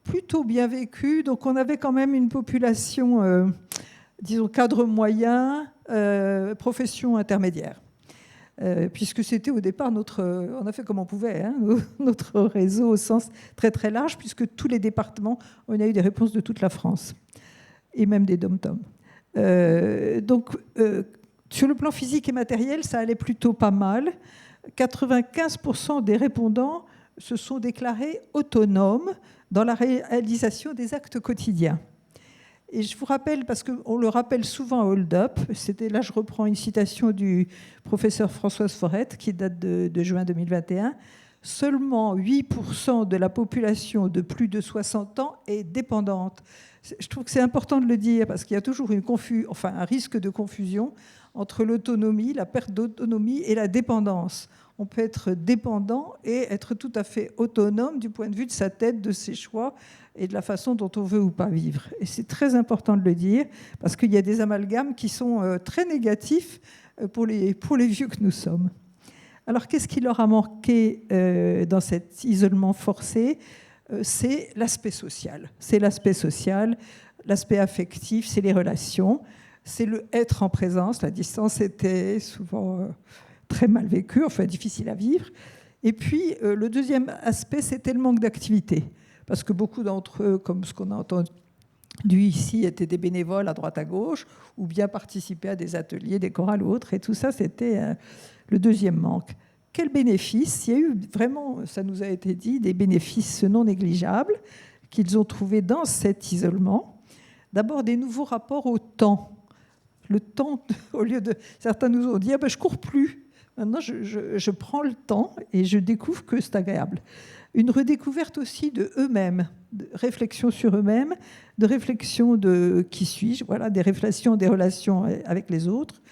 plutôt bien vécu, donc on avait quand même une population, disons, cadre moyen, profession intermédiaire. Puisque c'était au départ on a fait comme on pouvait, hein, notre réseau au sens très très large, puisque tous les départements, on a eu des réponses de toute la France, et même des dom-toms. Donc, sur le plan physique et matériel, ça allait plutôt pas mal. 95% des répondants se sont déclarés autonomes dans la réalisation des actes quotidiens. Et je vous rappelle, parce qu'on le rappelle souvent à Hold Up, là je reprends une citation du professeur Françoise Forette qui date de juin 2021, seulement 8% de la population de plus de 60 ans est dépendante. Je trouve que c'est important de le dire parce qu'il y a toujours un risque de confusion entre l'autonomie, la perte d'autonomie et la dépendance. On peut être dépendant et être tout à fait autonome du point de vue de sa tête, de ses choix et de la façon dont on veut ou pas vivre. Et c'est très important de le dire parce qu'il y a des amalgames qui sont très négatifs pour les vieux que nous sommes. Alors, qu'est-ce qui leur a manqué dans cet isolement forcé ? C'est l'aspect social. C'est l'aspect social, l'aspect affectif, c'est les relations, c'est le être en présence. La distance était souvent très mal vécue, enfin difficile à vivre. Et puis, le deuxième aspect, c'était le manque d'activité. Parce que beaucoup d'entre eux, comme ce qu'on a entendu ici, étaient des bénévoles à droite à gauche, ou bien participaient à des ateliers, des chorales ou autres. Et tout ça, c'était le deuxième manque. Quel bénéfice ? Il y a eu vraiment, ça nous a été dit, des bénéfices non négligeables qu'ils ont trouvés dans cet isolement. D'abord, des nouveaux rapports au temps. Le temps, au lieu de... Certains nous ont dit « je ne cours plus ». Maintenant, je prends le temps et je découvre que c'est agréable. Une redécouverte aussi de eux-mêmes, de réflexion sur eux-mêmes, de réflexion de qui suis-je, voilà, des réflexions des relations avec les autres,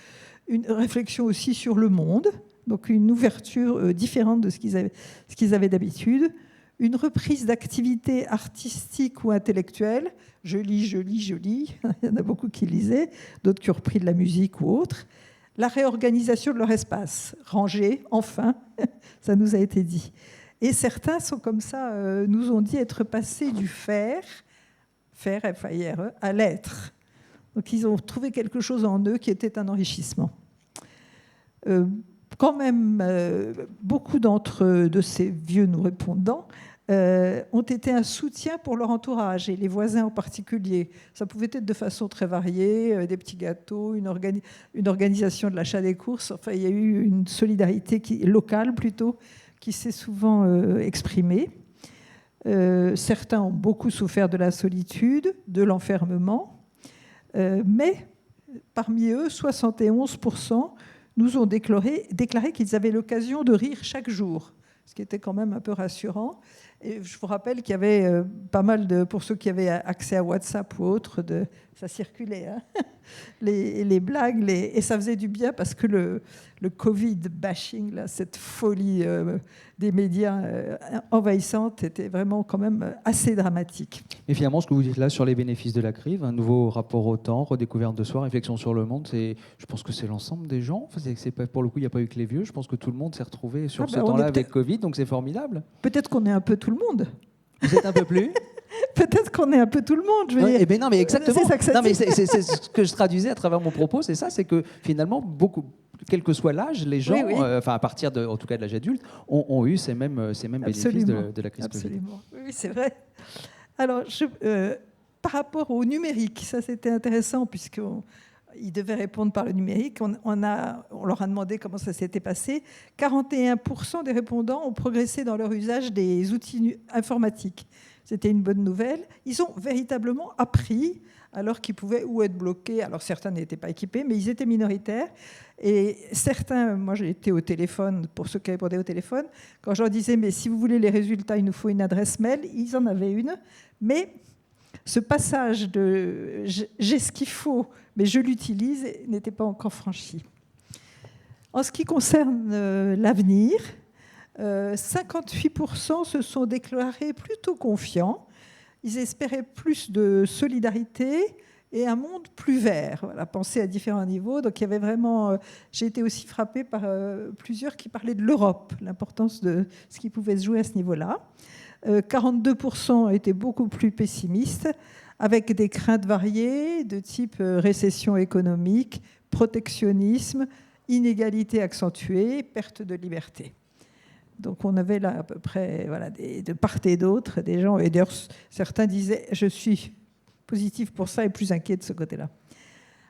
une réflexion aussi sur le monde, donc une ouverture différente de ce qu'ils avaient d'habitude, une reprise d'activité artistique ou intellectuelle. Je lis. Il y en a beaucoup qui lisaient, d'autres qui ont repris de la musique ou autre. La réorganisation de leur espace, rangé, enfin, ça nous a été dit. Et certains sont comme ça, nous ont dit être passés du faire, F-A-I-R-E, à l'être. Donc ils ont trouvé quelque chose en eux qui était un enrichissement. Quand même, beaucoup de ces vieux nous répondants ont été un soutien pour leur entourage, et les voisins en particulier. Ça pouvait être de façon très variée, des petits gâteaux, une organisation de l'achat des courses. Enfin, il y a eu une solidarité locale plutôt, qui s'est souvent exprimée. Certains ont beaucoup souffert de la solitude, de l'enfermement, mais parmi eux, 71% nous ont déclaré qu'ils avaient l'occasion de rire chaque jour, ce qui était quand même un peu rassurant. Et je vous rappelle qu'il y avait pas mal pour ceux qui avaient accès à WhatsApp ou autre, ça circulait, hein, les blagues, et ça faisait du bien parce que le Covid bashing, là, cette folie des médias envahissante était vraiment quand même assez dramatique. Et finalement, ce que vous dites là sur les bénéfices de la crise, un nouveau rapport au temps, redécouverte de soi, réflexion sur le monde, je pense que c'est l'ensemble des gens. Enfin, pour le coup, il n'y a pas eu que les vieux. Je pense que tout le monde s'est retrouvé sur ce temps-là avec Covid, donc c'est formidable. Peut-être qu'on est un peu tout le monde. Vous êtes un peu plus Peut-être qu'on est un peu tout le monde. Je veux dire. Eh bien non, mais exactement. C'est ça que ça non, mais c'est ce que je traduisais à travers mon propos, c'est ça, c'est que finalement, quel que soit l'âge, les gens, Oui, oui. enfin à partir en tout cas de l'âge adulte, ont eu ces mêmes bénéfices de la crise Covid. Absolument. Oui, c'est vrai. Alors, par rapport au numérique, ça c'était intéressant puisqu'ils devaient répondre par le numérique. On leur a demandé comment ça s'était passé. 41% des répondants ont progressé dans leur usage des outils informatiques. C'était une bonne nouvelle. Ils ont véritablement appris alors qu'ils pouvaient ou être bloqués. Alors certains n'étaient pas équipés, mais ils étaient minoritaires. Et certains, moi j'ai été au téléphone, pour ceux qui répondaient au téléphone, quand je leur disais, mais si vous voulez les résultats, il nous faut une adresse mail, ils en avaient une. Mais ce passage de j'ai ce qu'il faut, mais je l'utilise, n'était pas encore franchi. En ce qui concerne l'avenir, 58% se sont déclarés plutôt confiants. Ils espéraient plus de solidarité et un monde plus vert. Voilà, penser à différents niveaux. Donc il y avait vraiment. J'ai été aussi frappée par plusieurs qui parlaient de l'Europe, l'importance de ce qui pouvait se jouer à ce niveau-là. 42% étaient beaucoup plus pessimistes, avec des craintes variées de type récession économique, protectionnisme, inégalité accentuée, perte de liberté. Donc on avait là à peu près de part et d'autre des gens, et d'ailleurs certains disaient « je suis positif pour ça et plus inquiet de ce côté-là ».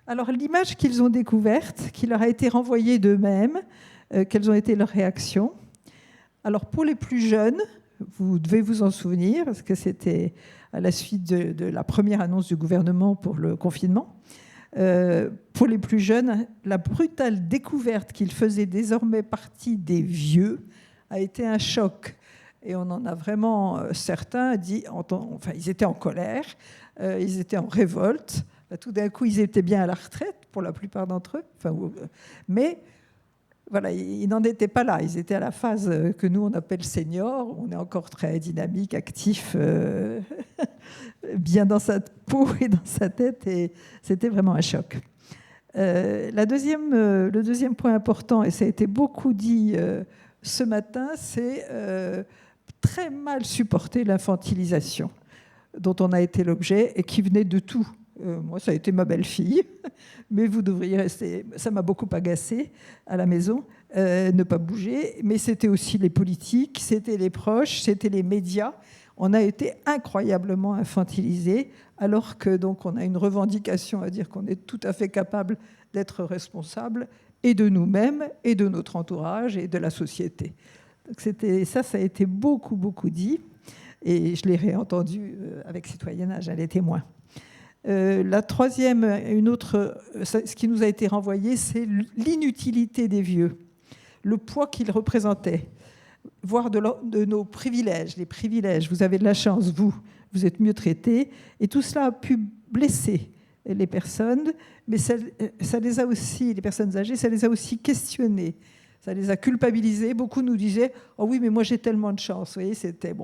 Alors l'image qu'ils ont découverte, qui leur a été renvoyée d'eux-mêmes, quelles ont été leurs réactions. Alors pour les plus jeunes, vous devez vous en souvenir, parce que c'était à la suite de la première annonce du gouvernement pour le confinement. Pour les plus jeunes, la brutale découverte qu'ils faisaient désormais partie des vieux a été un choc. Et on en a vraiment, certains dit, enfin ils étaient en colère, ils étaient en révolte. Tout d'un coup, ils étaient bien à la retraite, pour la plupart d'entre eux. Enfin, mais voilà, ils n'en étaient pas là. Ils étaient à la phase que nous, on appelle senior. On est encore très dynamique, actif, bien dans sa peau et dans sa tête. Et c'était vraiment un choc. Le deuxième point important, et ça a été beaucoup dit ce matin, c'est très mal supporter l'infantilisation dont on a été l'objet et qui venait de tout. Moi, ça a été ma belle-fille, mais vous devriez rester. Ça m'a beaucoup agacée à la maison, ne pas bouger. Mais c'était aussi les politiques, c'était les proches, c'était les médias. On a été incroyablement infantilisés, alors que donc on a une revendication à dire qu'on est tout à fait capable d'être responsable et de nous-mêmes et de notre entourage et de la société. Donc ça a été beaucoup dit, et je l'ai réentendu avec Citoyennage, les témoins. La troisième, ce qui nous a été renvoyé, c'est l'inutilité des vieux, le poids qu'ils représentaient, voire de nos privilèges, les privilèges. Vous avez de la chance, vous êtes mieux traités, et tout cela a pu blesser les personnes, mais ça les a aussi, les personnes âgées, ça les a aussi questionnées, ça les a culpabilisées. Beaucoup nous disaient « Oh oui, mais moi j'ai tellement de chance ». Vous voyez, c'était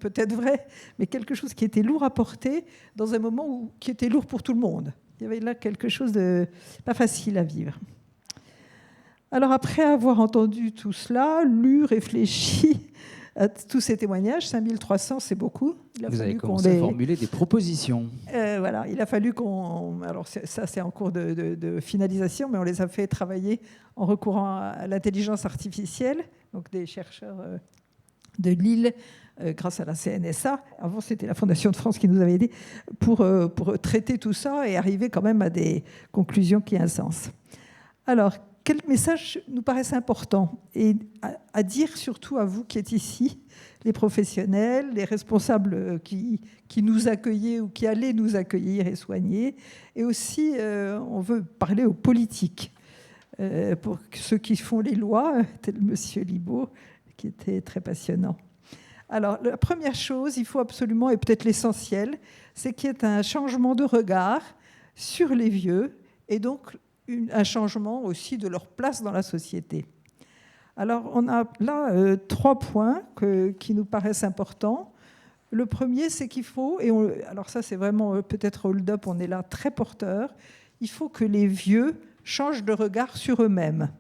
peut-être vrai, mais quelque chose qui était lourd à porter dans un moment qui était lourd pour tout le monde. Il y avait là quelque chose de pas facile à vivre. Alors après avoir entendu tout cela, lu, réfléchi à tous ces témoignages, 5300 c'est beaucoup. Vous avez commencé à formuler des propositions. Voilà, il a fallu qu'on... Alors ça c'est en cours de finalisation, mais on les a fait travailler en recourant à l'intelligence artificielle, donc des chercheurs de Lille, grâce à la CNSA. Avant, c'était la Fondation de France qui nous avait aidés pour traiter tout ça et arriver quand même à des conclusions qui ont un sens. Alors, quel message nous paraissent importants et à dire surtout à vous qui êtes ici, les professionnels, les responsables qui nous accueillaient ou qui allaient nous accueillir et soigner. Et aussi, on veut parler aux politiques, pour ceux qui font les lois, tel monsieur Libaud, qui était très passionnant. Alors, la première chose, il faut absolument, et peut-être l'essentiel, c'est qu'il y ait un changement de regard sur les vieux et donc un changement aussi de leur place dans la société. Alors, on a là 3 points qui nous paraissent importants. Le premier, c'est qu'il faut, alors ça c'est vraiment peut-être hold-up, on est là très porteur, il faut que les vieux changent de regard sur eux-mêmes.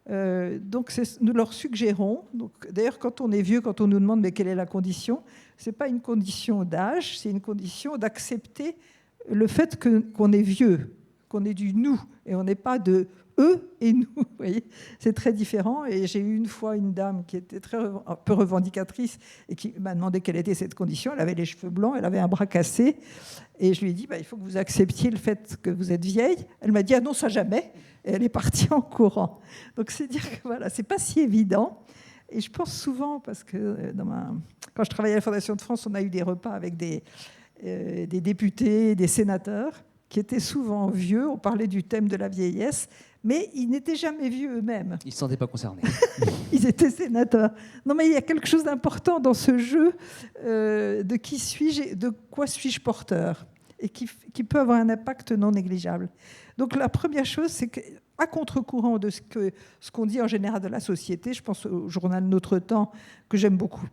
Donc nous leur suggérons, d'ailleurs quand on est vieux, quand on nous demande mais quelle est la condition, ce n'est pas une condition d'âge, c'est une condition d'accepter le fait qu'on est vieux, qu'on est du nous et on n'est pas de eux et nous. Vous voyez, c'est très différent. Et j'ai eu une fois une dame qui était un peu revendicatrice et qui m'a demandé quelle était cette condition. Elle avait les cheveux blancs, elle avait un bras cassé. Et je lui ai dit, il faut que vous acceptiez le fait que vous êtes vieille. Elle m'a dit, ah non, ça jamais. Et elle est partie en courant. Donc c'est dire que voilà, c'est pas si évident. Et je pense souvent, parce que quand je travaillais à la Fondation de France, on a eu des repas avec des députés, des sénateurs, qui étaient souvent vieux. On parlait du thème de la vieillesse, mais ils n'étaient jamais vieux eux-mêmes. Ils ne se sentaient pas concernés. Ils étaient sénateurs. Non, mais il y a quelque chose d'important dans ce jeu de qui suis-je, de quoi suis-je porteur, et qui peut avoir un impact non négligeable. Donc la première chose, c'est qu'à contre-courant de ce qu'on dit en général de la société, je pense au journal Notre Temps, que j'aime beaucoup,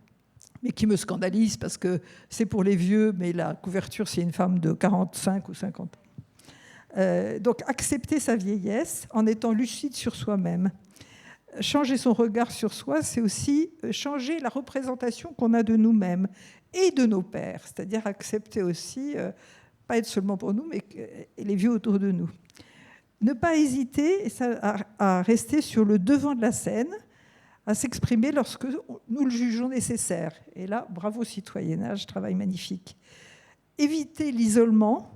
mais qui me scandalise parce que c'est pour les vieux, mais la couverture, c'est une femme de 45 ou 50 ans. Donc accepter sa vieillesse en étant lucide sur soi-même. Changer son regard sur soi, c'est aussi changer la représentation qu'on a de nous-mêmes et de nos pères, c'est-à-dire accepter aussi, pas être seulement pour nous, mais les vieux autour de nous. Ne pas hésiter à rester sur le devant de la scène, à s'exprimer lorsque nous le jugeons nécessaire. Et là, bravo citoyennage, travail magnifique. Éviter l'isolement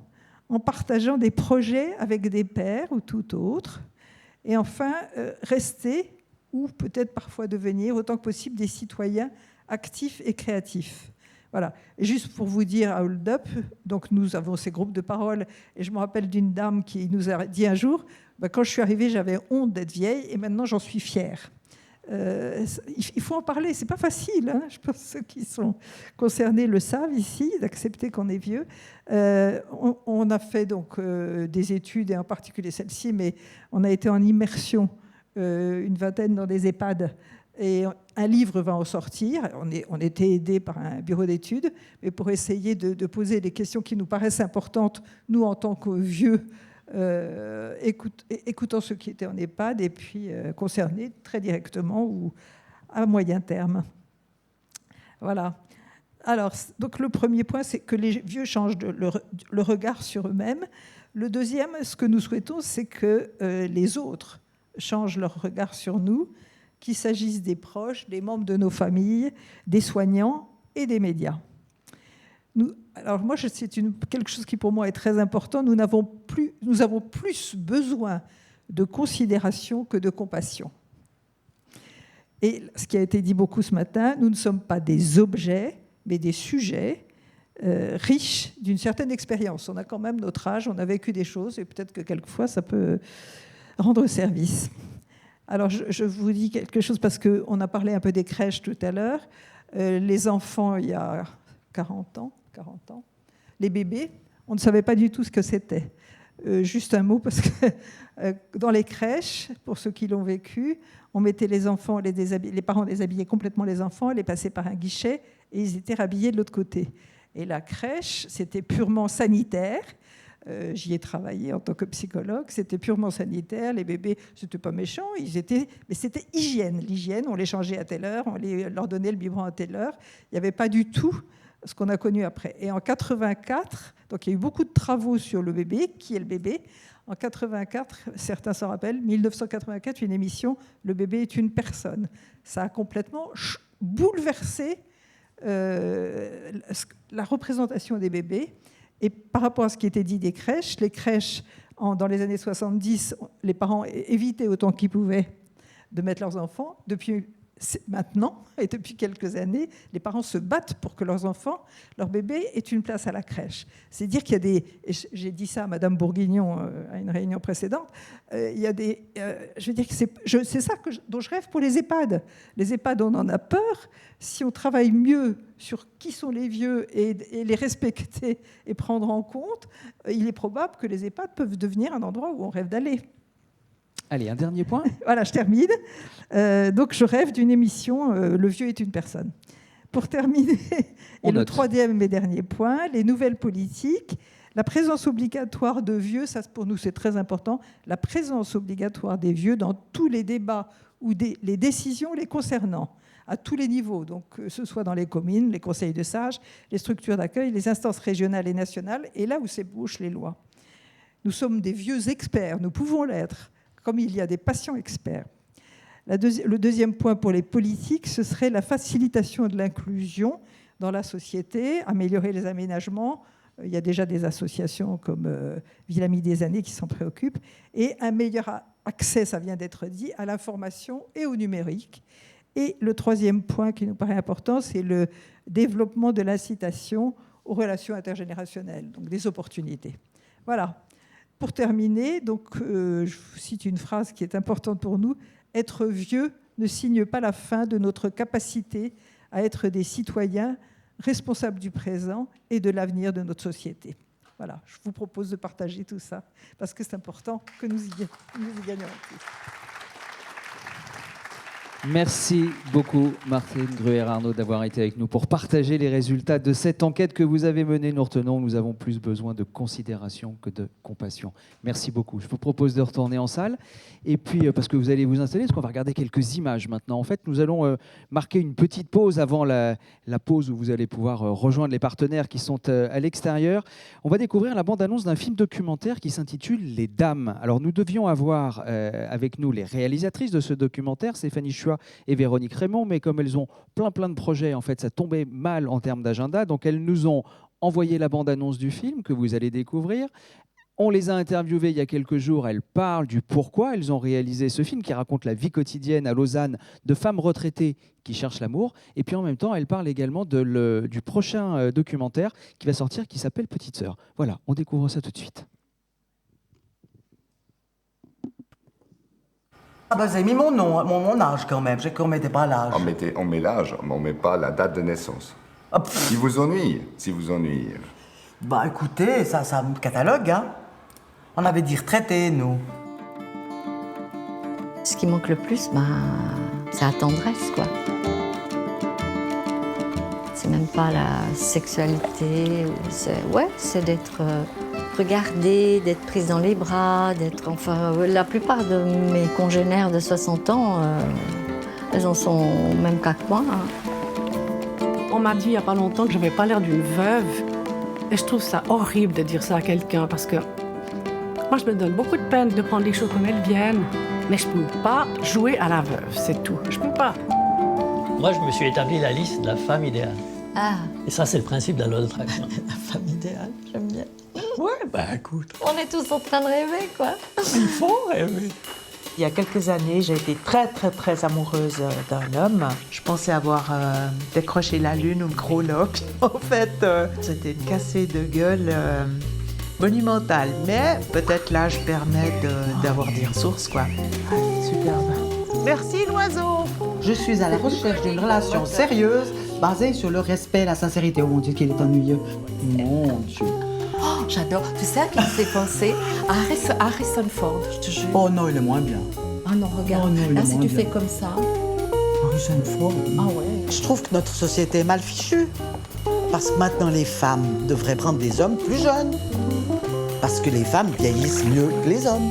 en partageant des projets avec des pairs ou tout autre. Et enfin, rester, ou peut-être parfois devenir, autant que possible, des citoyens actifs et créatifs. Voilà. Et juste pour vous dire à Hold Up, donc nous avons ces groupes de parole, et je me rappelle d'une dame qui nous a dit un jour, quand je suis arrivée, j'avais honte d'être vieille, et maintenant j'en suis fière. Il faut en parler, c'est pas facile, hein. Je pense que ceux qui sont concernés le savent ici, d'accepter qu'on est vieux. On a fait donc des études, et en particulier celle-ci, mais on a été en immersion, une vingtaine dans des EHPAD, et un livre va en sortir. On était aidés par un bureau d'études, mais pour essayer de poser des questions qui nous paraissent importantes, nous en tant que vieux, écoutant ceux qui étaient en EHPAD et puis concernés très directement ou à moyen terme. Voilà. Alors, donc le premier point, c'est que les vieux changent le regard sur eux-mêmes. Le deuxième, ce que nous souhaitons, c'est que les autres changent leur regard sur nous, qu'il s'agisse des proches, des membres de nos familles, des soignants et des médias. Alors moi, c'est quelque chose qui pour moi est très important. Nous avons plus besoin de considération que de compassion. Et ce qui a été dit beaucoup ce matin, nous ne sommes pas des objets, mais des sujets riches d'une certaine expérience. On a quand même notre âge, on a vécu des choses, et peut-être que quelquefois, ça peut rendre service. Alors, je vous dis quelque chose, parce qu'on a parlé un peu des crèches tout à l'heure. Les enfants, il y a 40 ans, les bébés, on ne savait pas du tout ce que c'était. Juste un mot, parce que dans les crèches, pour ceux qui l'ont vécu, on mettait les enfants, les parents déshabillaient complètement les enfants, les passaient par un guichet, et ils étaient rhabillés de l'autre côté. Et la crèche, c'était purement sanitaire. J'y ai travaillé en tant que psychologue, c'était purement sanitaire, les bébés, c'était pas méchant, mais c'était hygiène. L'hygiène, on les changeait à telle heure, on leur donnait le biberon à telle heure. Il n'y avait pas du tout ce qu'on a connu après. Et en 84, donc il y a eu beaucoup de travaux sur le bébé, qui est le bébé. En 84, certains s'en rappellent, 1984, une émission, Le bébé est une personne. Ça a complètement bouleversé la représentation des bébés. Et par rapport à ce qui était dit des crèches, les crèches, dans les années 70, les parents évitaient autant qu'ils pouvaient de mettre leurs enfants. Depuis maintenant, et depuis quelques années, les parents se battent pour que leurs enfants, leur bébé, aient une place à la crèche. C'est dire qu'il y a des... Et j'ai dit ça à Madame Bourguignon à une réunion précédente. Il y a des... je veux dire que c'est ça dont je rêve pour les EHPAD. Les EHPAD, on en a peur. Si on travaille mieux sur qui sont les vieux et les respecter et prendre en compte, il est probable que les EHPAD peuvent devenir un endroit où on rêve d'aller. Allez, un dernier point. Voilà, je termine. Donc, je rêve d'une émission Le vieux est une personne. Pour terminer, et le troisième et dernier point, les nouvelles politiques. La présence obligatoire de vieux, ça pour nous c'est très important, la présence obligatoire des vieux dans tous les débats ou les décisions les concernant, à tous les niveaux, donc que ce soit dans les communes, les conseils de sages, les structures d'accueil, les instances régionales et nationales, et là où s'ébauchent les lois. Nous sommes des vieux experts, nous pouvons l'être, comme il y a des patients experts. Le deuxième point pour les politiques, ce serait la facilitation de l'inclusion dans la société, améliorer les aménagements. Il y a déjà des associations comme Ville-Amie des années qui s'en préoccupent. Et un meilleur accès, ça vient d'être dit, à l'information et au numérique. Et le troisième point qui nous paraît important, c'est le développement de l'incitation aux relations intergénérationnelles, donc des opportunités. Voilà. Pour terminer, donc, je vous cite une phrase qui est importante pour nous. Être vieux ne signe pas la fin de notre capacité à être des citoyens responsables du présent et de l'avenir de notre société. Voilà, je vous propose de partager tout ça, parce que c'est important que nous y gagnions plus. Merci beaucoup, Martine Gruer-Arnaud, d'avoir été avec nous pour partager les résultats de cette enquête que vous avez menée. Nous retenons, nous avons plus besoin de considération que de compassion. Merci beaucoup. Je vous propose de retourner en salle. Et puis, parce que vous allez vous installer, parce qu'on va regarder quelques images maintenant. En fait, nous allons marquer une petite pause avant la pause où vous allez pouvoir rejoindre les partenaires qui sont à l'extérieur. On va découvrir la bande-annonce d'un film documentaire qui s'intitule « Les Dames ». Alors, nous devions avoir avec nous les réalisatrices de ce documentaire, Stéphanie Chua et Véronique Raymond, mais comme elles ont plein de projets, en fait, ça tombait mal en termes d'agenda, donc elles nous ont envoyé la bande-annonce du film que vous allez découvrir. On les a interviewées il y a quelques jours, elles parlent du pourquoi elles ont réalisé ce film qui raconte la vie quotidienne à Lausanne de femmes retraitées qui cherchent l'amour, et puis en même temps, elles parlent également du prochain documentaire qui va sortir, qui s'appelle Petite Sœur. Voilà, on découvre ça tout de suite. Ah bah, j'ai mis mon nom, mon âge quand même. J'ai qu'on mettait pas l'âge. On met l'âge, mais on met pas la date de naissance. Ah, si vous ennuie. Bah écoutez, ça me catalogue, hein. On avait dit retraité, nous. Ce qui manque le plus, c'est la tendresse, quoi. C'est même pas la sexualité. C'est d'être regardée, d'être prise dans les bras, la plupart de mes congénères de 60 ans, elles en sont même qu'à moi. Hein. On m'a dit il n'y a pas longtemps que je n'avais pas l'air d'une veuve. Et je trouve ça horrible de dire ça à quelqu'un parce que moi, je me donne beaucoup de peine de prendre les choses comme elles viennent. Mais je ne peux pas jouer à la veuve, c'est tout. Je ne peux pas. Moi, je me suis établi la liste de la femme idéale. Ah. Et ça, c'est le principe de la loi d'attraction. La femme idéale, j'aime bien. Ouais, écoute. On est tous en train de rêver, quoi. Il faut rêver. Il y a quelques années, j'ai été très amoureuse d'un homme. Je pensais avoir décroché la lune ou le gros loch. En fait, c'était une cassée de gueule monumentale. Mais peut-être l'âge permet d'avoir des ressources, quoi. Superbe. Merci, l'oiseau. Je suis à la recherche d'une relation sérieuse basée sur le respect et la sincérité. Oh mon Dieu, qu'il est ennuyeux. Mon Dieu. Oh, j'adore. Tu sais à qui il s'est pensé? Harrison Ford, je te jure. Oh non, il est moins bien. Ah non, regarde. Oh non, là, si tu fais comme ça. Harrison Ford. Ah ouais. Je trouve que notre société est mal fichue. Parce que maintenant, les femmes devraient prendre des hommes plus jeunes. Parce que les femmes vieillissent mieux que les hommes.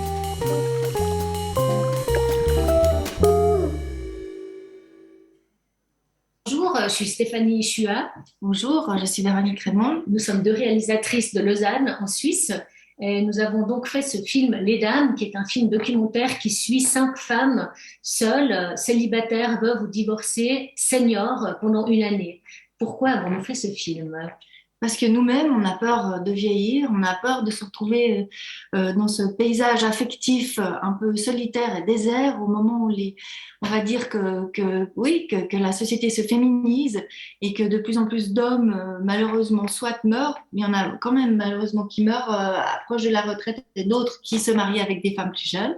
Bonjour, je suis Stéphanie Chua. Bonjour, je suis Véronique Raymond. Nous sommes deux réalisatrices de Lausanne, en Suisse. Et nous avons donc fait ce film Les Dames, qui est un film documentaire qui suit 5 femmes seules, célibataires, veuves ou divorcées, seniors, pendant une année. Pourquoi avons-nous fait ce film ? Parce que nous-mêmes, on a peur de vieillir, on a peur de se retrouver dans ce paysage affectif un peu solitaire et désert au moment où on va dire que la société se féminise et que de plus en plus d'hommes, malheureusement, soit meurent, mais il y en a quand même malheureusement qui meurent proche de la retraite et d'autres qui se marient avec des femmes plus jeunes.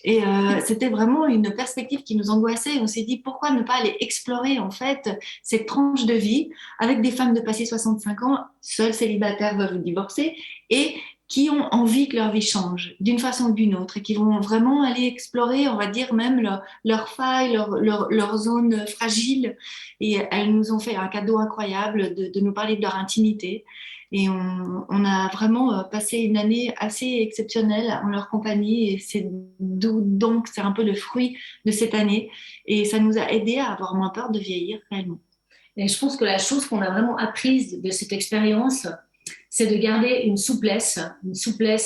Et c'était vraiment une perspective qui nous angoissait. On s'est dit, pourquoi ne pas aller explorer en fait cette tranche de vie avec des femmes de passé 65 ans, seules, célibataires, veuves ou divorcées, et qui ont envie que leur vie change d'une façon ou d'une autre, et qui vont vraiment aller explorer, on va dire, même leurs failles, leurs zones fragiles. Et elles nous ont fait un cadeau incroyable de nous parler de leur intimité. Et on a vraiment passé une année assez exceptionnelle en leur compagnie. Et c'est un peu le fruit de cette année. Et ça nous a aidés à avoir moins peur de vieillir réellement. Et je pense que la chose qu'on a vraiment apprise de cette expérience, c'est de garder une souplesse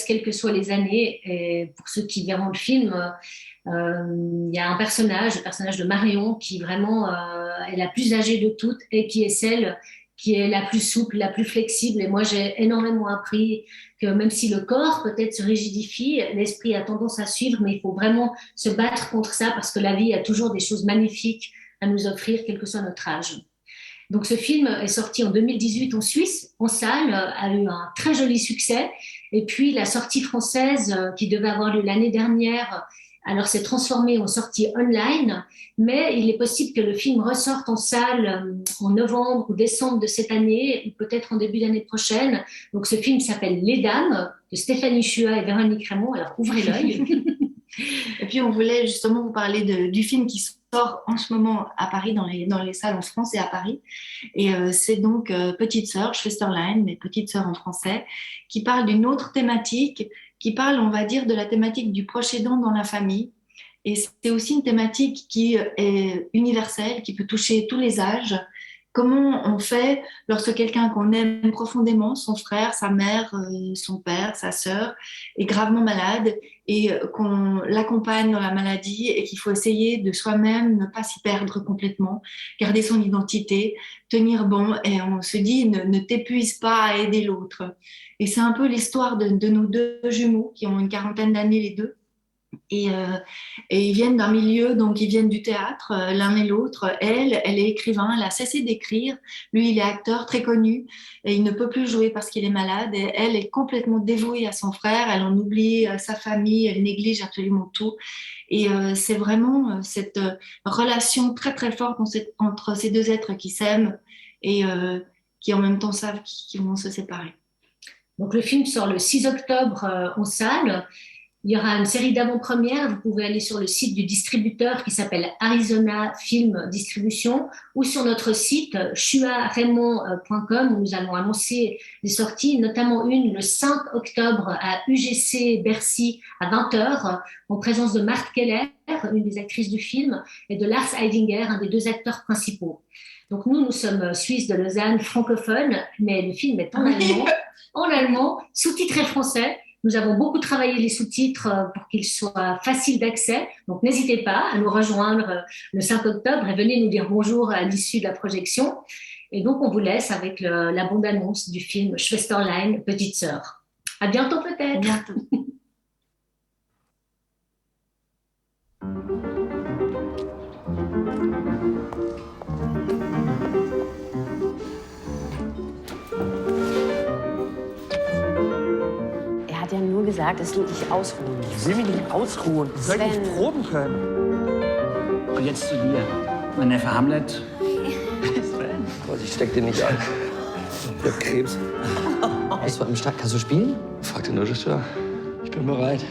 quelles que soient les années. Et pour ceux qui verront le film, il y a un personnage, le personnage de Marion, qui vraiment est la plus âgée de toutes et qui est celle qui est la plus souple, la plus flexible. Et moi, j'ai énormément appris que même si le corps peut-être se rigidifie, l'esprit a tendance à suivre, mais il faut vraiment se battre contre ça parce que la vie a toujours des choses magnifiques à nous offrir, quel que soit notre âge. Donc ce film est sorti en 2018 en Suisse, en salle, a eu un très joli succès. Et puis la sortie française qui devait avoir lieu l'année dernière, alors s'est transformée en sortie online, mais il est possible que le film ressorte en salle en novembre ou décembre de cette année, ou peut-être en début d'année prochaine. Donc ce film s'appelle Les Dames, de Stéphanie Chua et Véronique Raymond, alors ouvrez l'œil. Et puis on voulait justement vous parler du film qui sort en ce moment à Paris, dans les salles en France et à Paris. Et c'est donc Petite Sœur, Schwesterlein, mais Petite Sœur en français, qui parle d'une autre thématique, qui parle, on va dire, de la thématique du proche aidant dans la famille. Et c'est aussi une thématique qui est universelle, qui peut toucher tous les âges. Comment on fait lorsque quelqu'un qu'on aime profondément, son frère, sa mère, son père, sa sœur, est gravement malade et qu'on l'accompagne dans la maladie et qu'il faut essayer de soi-même ne pas s'y perdre complètement, garder son identité, tenir bon, et on se dit ne t'épuise pas à aider l'autre. Et c'est un peu l'histoire de nos deux jumeaux qui ont une quarantaine d'années les deux. Et ils viennent d'un milieu, donc ils viennent du théâtre, l'un et l'autre. Elle est écrivain, elle a cessé d'écrire. Lui, il est acteur très connu et il ne peut plus jouer parce qu'il est malade. Et elle est complètement dévouée à son frère, elle en oublie sa famille, elle néglige absolument tout. Et c'est vraiment cette relation très très forte entre ces deux êtres qui s'aiment et qui en même temps savent qu'ils vont se séparer. Donc le film sort le 6 octobre en salle. Il y aura une série d'avant-premières. Vous pouvez aller sur le site du distributeur qui s'appelle Arizona Film Distribution ou sur notre site chuaraymond.com où nous allons annoncer les sorties, notamment une le 5 octobre à UGC Bercy à 20h en présence de Marthe Keller, une des actrices du film, et de Lars Heidinger, un des deux acteurs principaux. Donc nous sommes Suisses de Lausanne, francophones, mais le film est en allemand, sous-titré français. Nous avons beaucoup travaillé les sous-titres pour qu'ils soient faciles d'accès. Donc, n'hésitez pas à nous rejoindre le 5 octobre et venez nous dire bonjour à l'issue de la projection. Et donc, on vous laisse avec la bande-annonce du film Schwesterlein, Petite Sœur. À bientôt peut-être. À bientôt. Er hat ja nur gesagt, dass du dich ausruhen musst. Ich will mich nicht ausruhen. Ich soll nicht proben können. Und jetzt zu dir. Mein Neffe Hamlet. Sven. Vorsicht, steck dir nicht an. Ich hab Krebs. Was war im Start? Kannst du spielen? Frag den Regisseur. Ich bin bereit.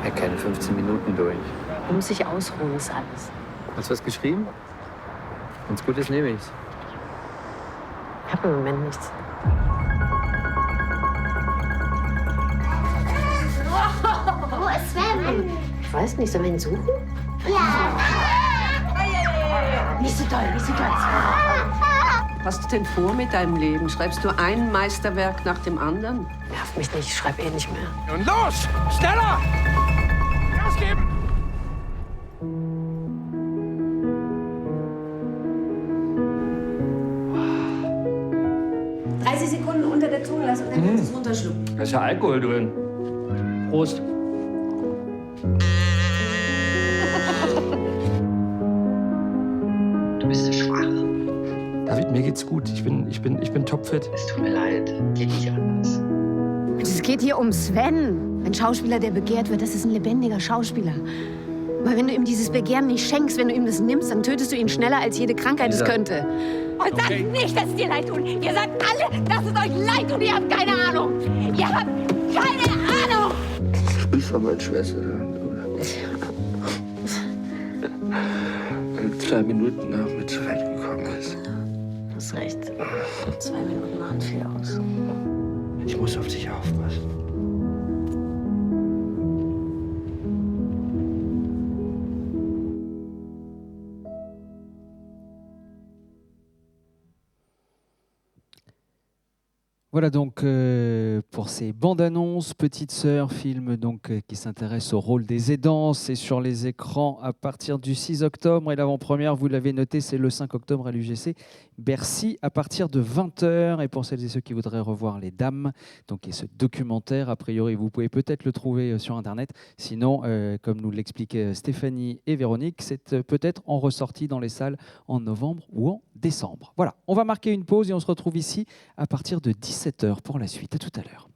Ja, keine 15 Minuten durch. Du musst dich ausruhen, ist alles. Hast du was geschrieben? Wenn's gut ist, nehme ich's. Ich hab im Moment nichts. Wo ist Sven? Ich weiß nicht, sollen wir ihn suchen? Ja. Nicht so doll, nicht so doll. Was ist denn vor mit deinem Leben? Schreibst du ein Meisterwerk nach dem anderen? Nerv mich nicht, ich schreibe eh nicht mehr. Und los! Schneller! Gas geben! 30 Sekunden unter der Zunge lassen und dann kannst du es runterschlucken. Da ist ja Alkohol drin. Prost. Du bist so schwach. David, mir geht's gut. Ich bin topfit. Es tut mir leid. Geht nicht anders. Es geht hier um Sven. Ein Schauspieler, der begehrt wird, das ist ein lebendiger Schauspieler. Aber wenn du ihm dieses Begehren nicht schenkst, wenn du ihm das nimmst, dann tötest du ihn schneller, als jede Krankheit es könnte. Und sagt nicht, dass es dir leid tut. Ihr sagt alle, dass es euch leid tut. Ihr habt keine Ahnung. Ihr habt keine Ahnung. Ich von meiner Schwester. 2 Minuten nach mir zurechtgekommen ist. Du hast recht. 2 Minuten machen viel aus. Ich muss auf dich aufpassen. Voilà donc pour ces bandes annonces, Petite Sœur, film donc qui s'intéresse au rôle des aidants. C'est sur les écrans à partir du 6 octobre et l'avant-première, vous l'avez noté, c'est le 5 octobre à l'UGC Bercy à partir de 20h. Et pour celles et ceux qui voudraient revoir Les Dames, donc et ce documentaire, a priori vous pouvez peut-être le trouver sur Internet. Sinon, comme nous l'expliquaient Stéphanie et Véronique, c'est peut-être en ressortie dans les salles en novembre ou en décembre. Voilà, on va marquer une pause et on se retrouve ici à partir de 17h pour la suite. À tout à l'heure.